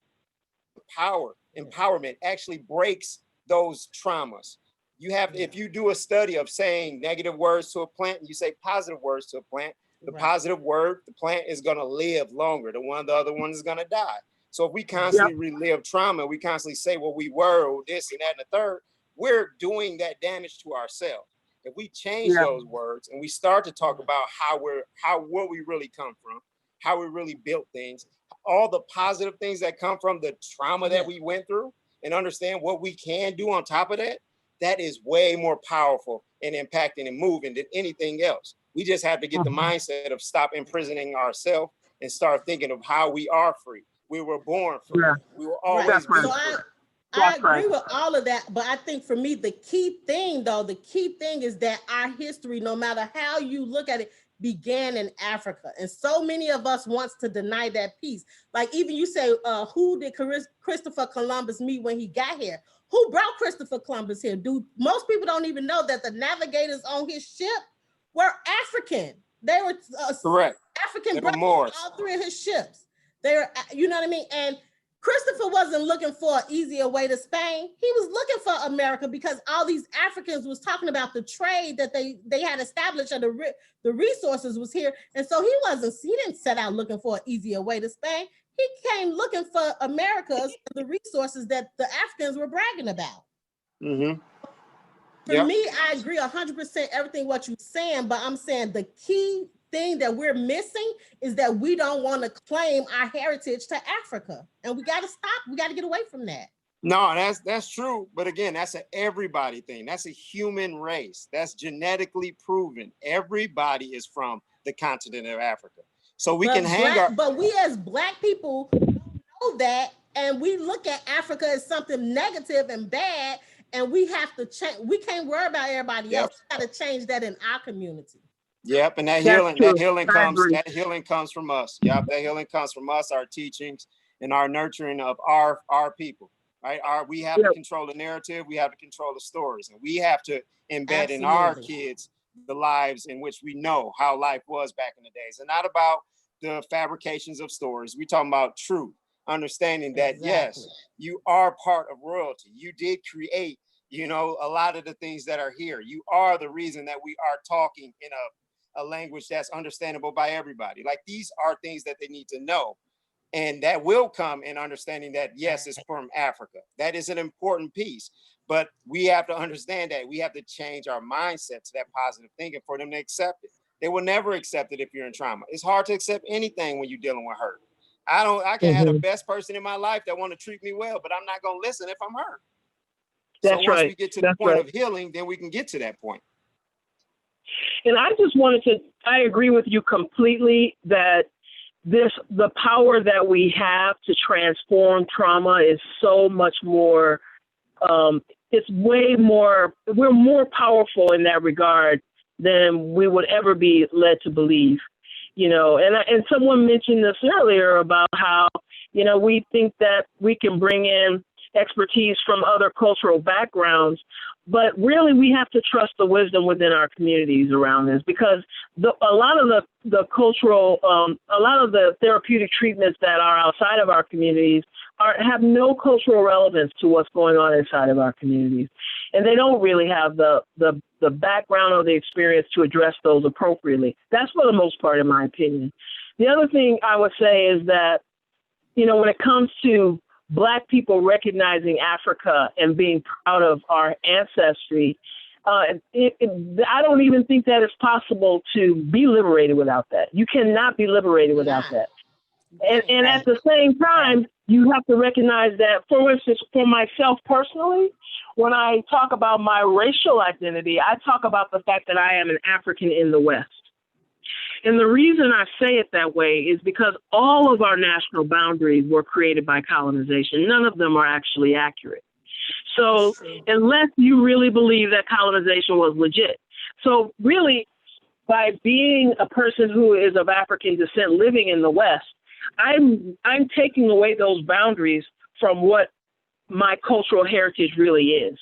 power, empowerment actually breaks those traumas. You have, if you do a study of saying negative words to a plant, and you say positive words to a plant, the positive word, the plant is going to live longer. The other one is going to die. So if we constantly relive trauma, we constantly say what we were, or this and that and the third, we're doing that damage to ourselves. If we change those words and we start to talk about where we really come from, how we really built things, all the positive things that come from the trauma that we went through, and understand what we can do on top of that, that is way more powerful and impacting and moving than anything else. We just have to get the mindset of stop imprisoning ourselves and start thinking of how we are free. We were born free. We were always free. So I agree with all of that, but I think for me, the key thing is that our history, no matter how you look at it, began in Africa. And so many of us wants to deny that piece. Like even you say, who did Christopher Columbus meet when he got here? Who brought Christopher Columbus here? Most people don't even know that the navigators on his ship were African. They were correct. African brothers on all three of his ships. They're, you know what I mean? And Christopher wasn't looking for an easier way to Spain. He was looking for America because all these Africans was talking about the trade that they had established and the resources was here. And so he didn't set out looking for an easier way to Spain. He came looking for America's, the resources that the Africans were bragging about. Mm-hmm. For me, I agree 100% everything what you're saying, but I'm saying the key thing that we're missing is that we don't want to claim our heritage to Africa. And we got to stop. We got to get away from that. No, that's true. But again, that's an everybody thing. That's a human race. That's genetically proven. Everybody is from the continent of Africa. So we can hang our. But we as Black people don't know that. And we look at Africa as something negative and bad. And we have to change. We can't worry about everybody else. We got to change that in our community. Yep, and that healing comes from us. Yep, that healing comes from us, our teachings and our nurturing of our people. Right? We have to control the narrative, we have to control the stories, and we have to embed in our kids the lives in which we know how life was back in the days. And not about the fabrications of stories. We're talking about truth, understanding that yes, you are part of royalty. You did create, a lot of the things that are here. You are the reason that we are talking in a language that's understandable by everybody. Like, these are things that they need to know. And that will come in understanding that, yes, it's from Africa. That is an important piece. But we have to understand that we have to change our mindset to that positive thinking for them to accept it. They will never accept it if you're in trauma. It's hard to accept anything when you're dealing with hurt. I can have the best person in my life that want to treat me well, but I'm not going to listen if I'm hurt. So once we get to the point of healing, then we can get to that point. And I just I agree with you completely that the power that we have to transform trauma is so much more, it's way more, we're more powerful in that regard than we would ever be led to believe, and someone mentioned this earlier about how, we think that we can bring in expertise from other cultural backgrounds, but really we have to trust the wisdom within our communities around this, because a lot of the cultural, a lot of the therapeutic treatments that are outside of our communities have no cultural relevance to what's going on inside of our communities, and they don't really have the background or the experience to address those appropriately. That's for the most part, in my opinion. The other thing I would say is that, when it comes to Black people recognizing Africa and being proud of our ancestry, I don't even think that it's possible to be liberated without that. You cannot be liberated without that. And at the same time, you have to recognize that, for instance, for myself personally, when I talk about my racial identity, I talk about the fact that I am an African in the West. And the reason I say it that way is because all of our national boundaries were created by colonization. None of them are actually accurate. So unless you really believe that colonization was legit. So really, by being a person who is of African descent living in the West, I'm taking away those boundaries from what my cultural heritage really is,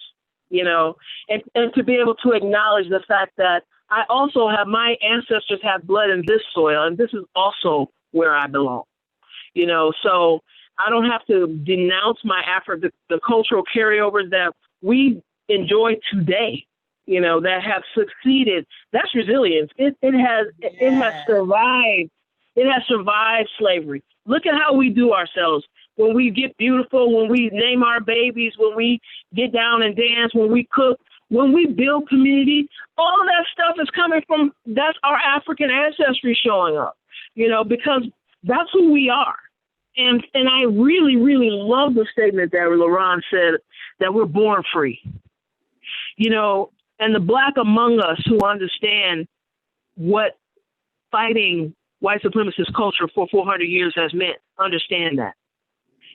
and to be able to acknowledge the fact that I also have, my ancestors have blood in this soil, and this is also where I belong, so I don't have to denounce my the cultural carryovers that we enjoy today, that have succeeded. That's resilience. It has survived. It has survived slavery. Look at how we do ourselves. When we get beautiful, when we name our babies, when we get down and dance, when we cook, when we build community, all of that stuff is coming from, that's our African ancestry showing up, because that's who we are. And I really, really love the statement that LaRon said, that we're born free, and the Black among us who understand what fighting white supremacist culture for 400 years has meant, understand that.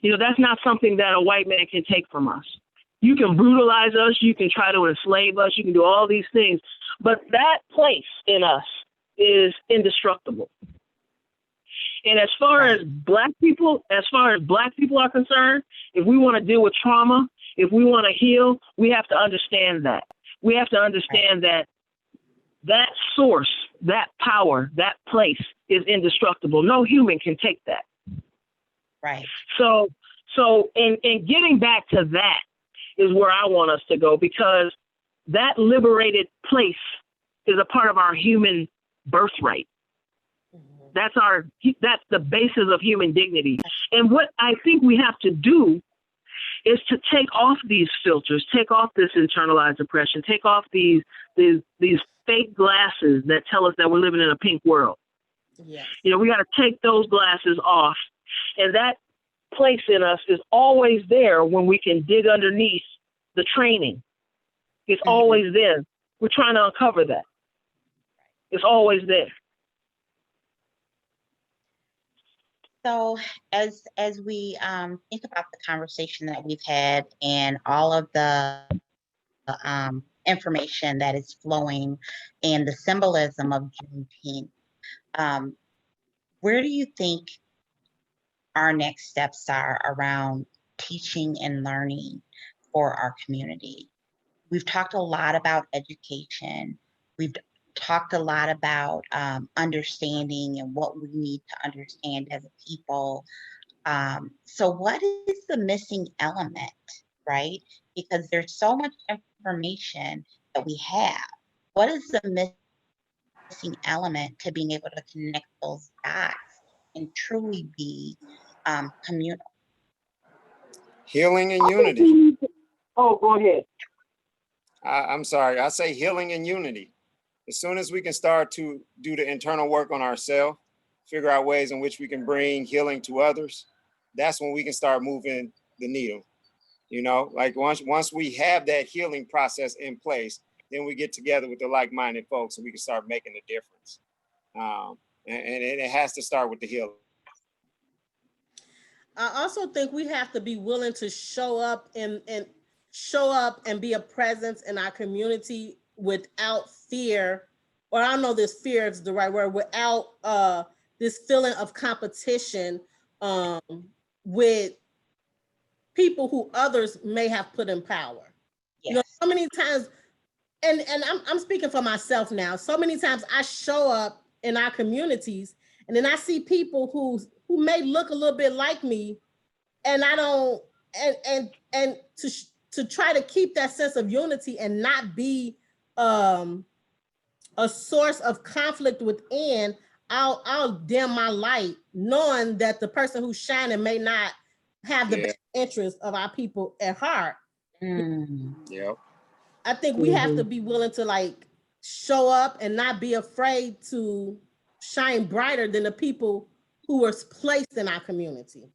That's not something that a white man can take from us. You can brutalize us, you can try to enslave us, you can do all these things, but that place in us is indestructible. And as far as Black people are concerned, if we want to deal with trauma, if we want to heal, we have to understand that. We have to understand that source, that power, that place is indestructible. No human can take that. Right. So in getting back to that is where I want us to go, because that liberated place is a part of our human birthright. That's the basis of human dignity. And what I think we have to do is to take off these filters, take off this internalized oppression, take off these fake glasses that tell us that we're living in a pink world. Yes. You know, we got to take those glasses off. And that place in us is always there when we can dig underneath the training. It's always there. We're trying to uncover that. It's always there. So as we think about the conversation that we've had and all of the information that is flowing and the symbolism of Juneteenth, where do you think our next steps are around teaching and learning for our community? We've talked a lot about education. We've talked a lot about understanding and what we need to understand as a people. So what is the missing element, right? Because there's so much information that we have. What is the missing element to being able to connect those dots and truly be communal? Healing and unity. Oh, go ahead. I'm sorry, I say healing and unity. As soon as we can start to do the internal work on ourselves, figure out ways in which we can bring healing to others, that's when we can start moving the needle. You know, like once we have that healing process in place, then we get together with the like-minded folks and we can start making a difference. And it has to start with the healing. I also think we have to be willing to show up and be a presence in our community without fear, or I don't know this fear is the right word, without this feeling of competition with people who others may have put in power. Yes. You know, so many times, and I'm speaking for myself now, so many times I show up in our communities and then I see people who may look a little bit like me, and I don't, and to try to keep that sense of unity and not be a source of conflict within, I'll dim my light, knowing that the person who's shining may not have the best interest of our people at heart. Yep. I think we have to be willing to like show up and not be afraid to shine brighter than the people who were placed in our community.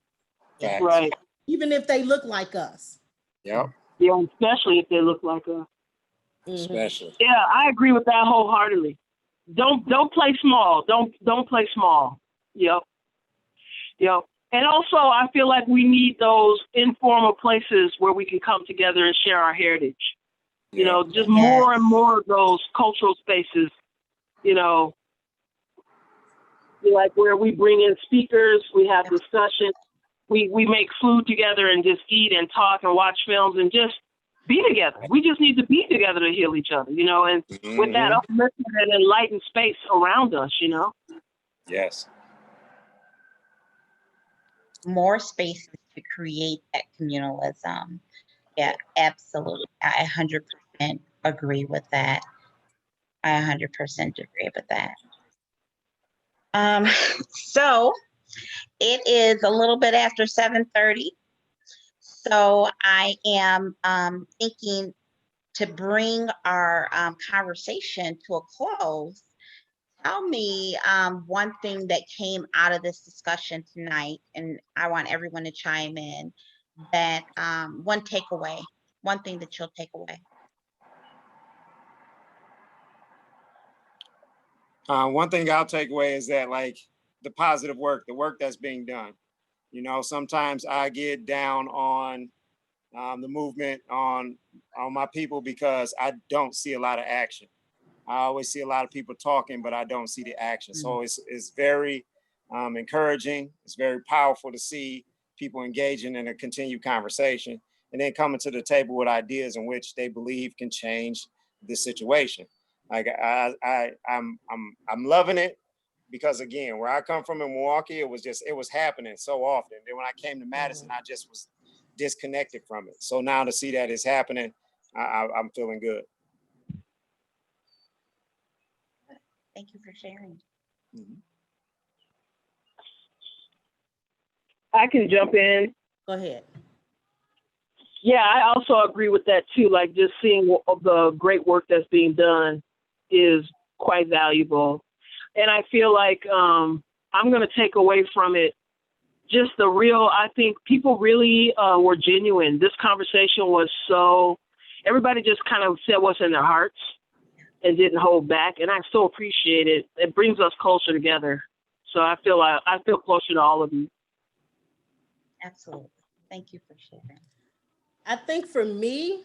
Facts. Right. Even if they look like us. Yep. Yeah, especially if they look like us. Especially. Yeah, I agree with that wholeheartedly. Don't play small. Don't play small. Yep. And also, I feel like we need those informal places where we can come together and share our heritage. You know, just more and more of those cultural spaces, you know, like where we bring in speakers, we have discussions, we make food together and just eat and talk and watch films and just be together. We just need to be together to heal each other, you know, and with that uplifting and enlightened space around us, you know. Yes. More spaces to create that communalism. Yeah, absolutely. I 100% agree with that. I 100% agree with that. So it is a little bit after 7:30. So I am thinking to bring our conversation to a close. Tell me one thing that came out of this discussion tonight, and I want everyone to chime in, that one takeaway, one thing that you'll take away. One thing I'll take away is that, like, the positive work, the work that's being done. You know, sometimes I get down on the movement on my people because I don't see a lot of action. I always see a lot of people talking, but I don't see the action. So it's very encouraging. It's very powerful to see people engaging in a continued conversation and then coming to the table with ideas in which they believe can change the situation. Like I'm loving it because, again, where I come from in Milwaukee, it was happening so often. Then when I came to Madison, I just was disconnected from it. So now to see that it's happening, I'm feeling good. Thank you for sharing. I can jump in. Go ahead. Yeah, I also agree with that too. Like just seeing the great work that's being done is quite valuable. And I feel like I'm going to take away from it just the real, I think people really were genuine. This conversation was everybody just kind of said what's in their hearts and didn't hold back. And I so appreciate it. It brings us closer together. So I feel closer to all of you. Absolutely. Thank you for sharing. I think for me,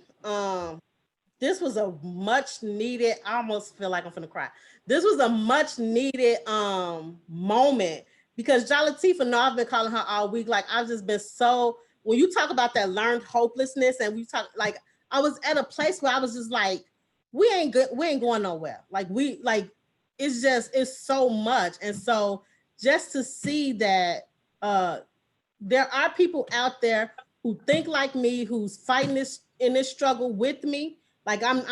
this was a much needed, I almost feel like I'm gonna cry. This was a much needed moment because Jalateefa, no, I've been calling her all week. Like I've just been when you talk about that learned hopelessness and we talk, like I was at a place where I was just like, we ain't going nowhere. Like it's so much. And so just to see that there are people out there who think like me, who's fighting in this struggle with me. Like I'm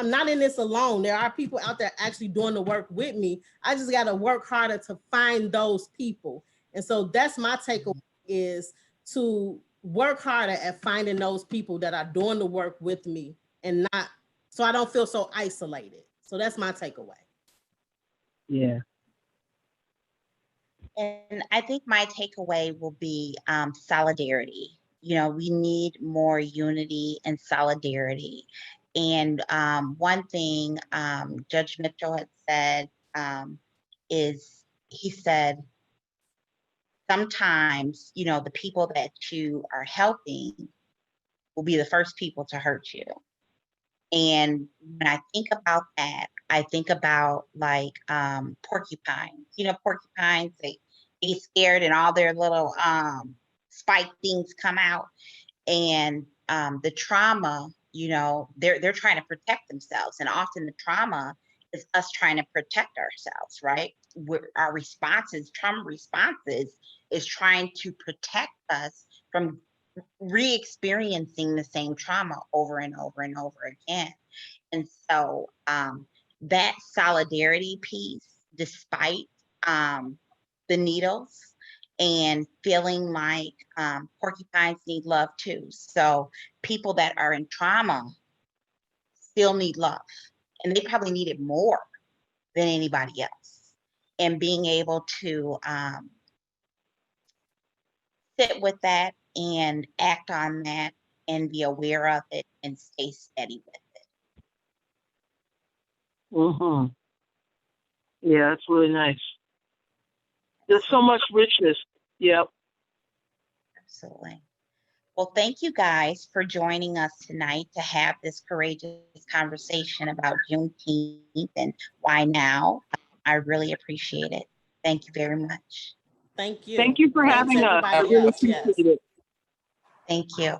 not in this alone. There are people out there actually doing the work with me. I just got to work harder to find those people. And so that's my takeaway, is to work harder at finding those people that are doing the work with me, and not, so I don't feel so isolated. So that's my takeaway. Yeah. And I think my takeaway will be solidarity. You know, we need more unity and solidarity. And one thing Judge Mitchell had said is, he said, sometimes, you know, the people that you are helping will be the first people to hurt you. And when I think about that, I think about like porcupines. You know, porcupines, they get scared and all their little spike things come out. And the trauma, you know, they're trying to protect themselves. And often the trauma is us trying to protect ourselves, right? Our responses, trauma responses, is trying to protect us from re-experiencing the same trauma over and over and over again. And so that solidarity piece, despite the needles, and feeling like porcupines need love too. So people that are in trauma still need love, and they probably need it more than anybody else. And being able to sit with that and act on that and be aware of it and stay steady with it. Mm-hmm. Yeah, it's really nice. There's so much richness. Yep. Absolutely. Well, thank you guys for joining us tonight to have this courageous conversation about Juneteenth and why now. I really appreciate it. Thank you very much. Thank you. Thank you for Thanks having us. I everybody really else. Yes. appreciate it. Thank you.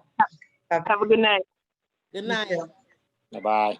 Have a good night. Good You night. too. Bye-bye.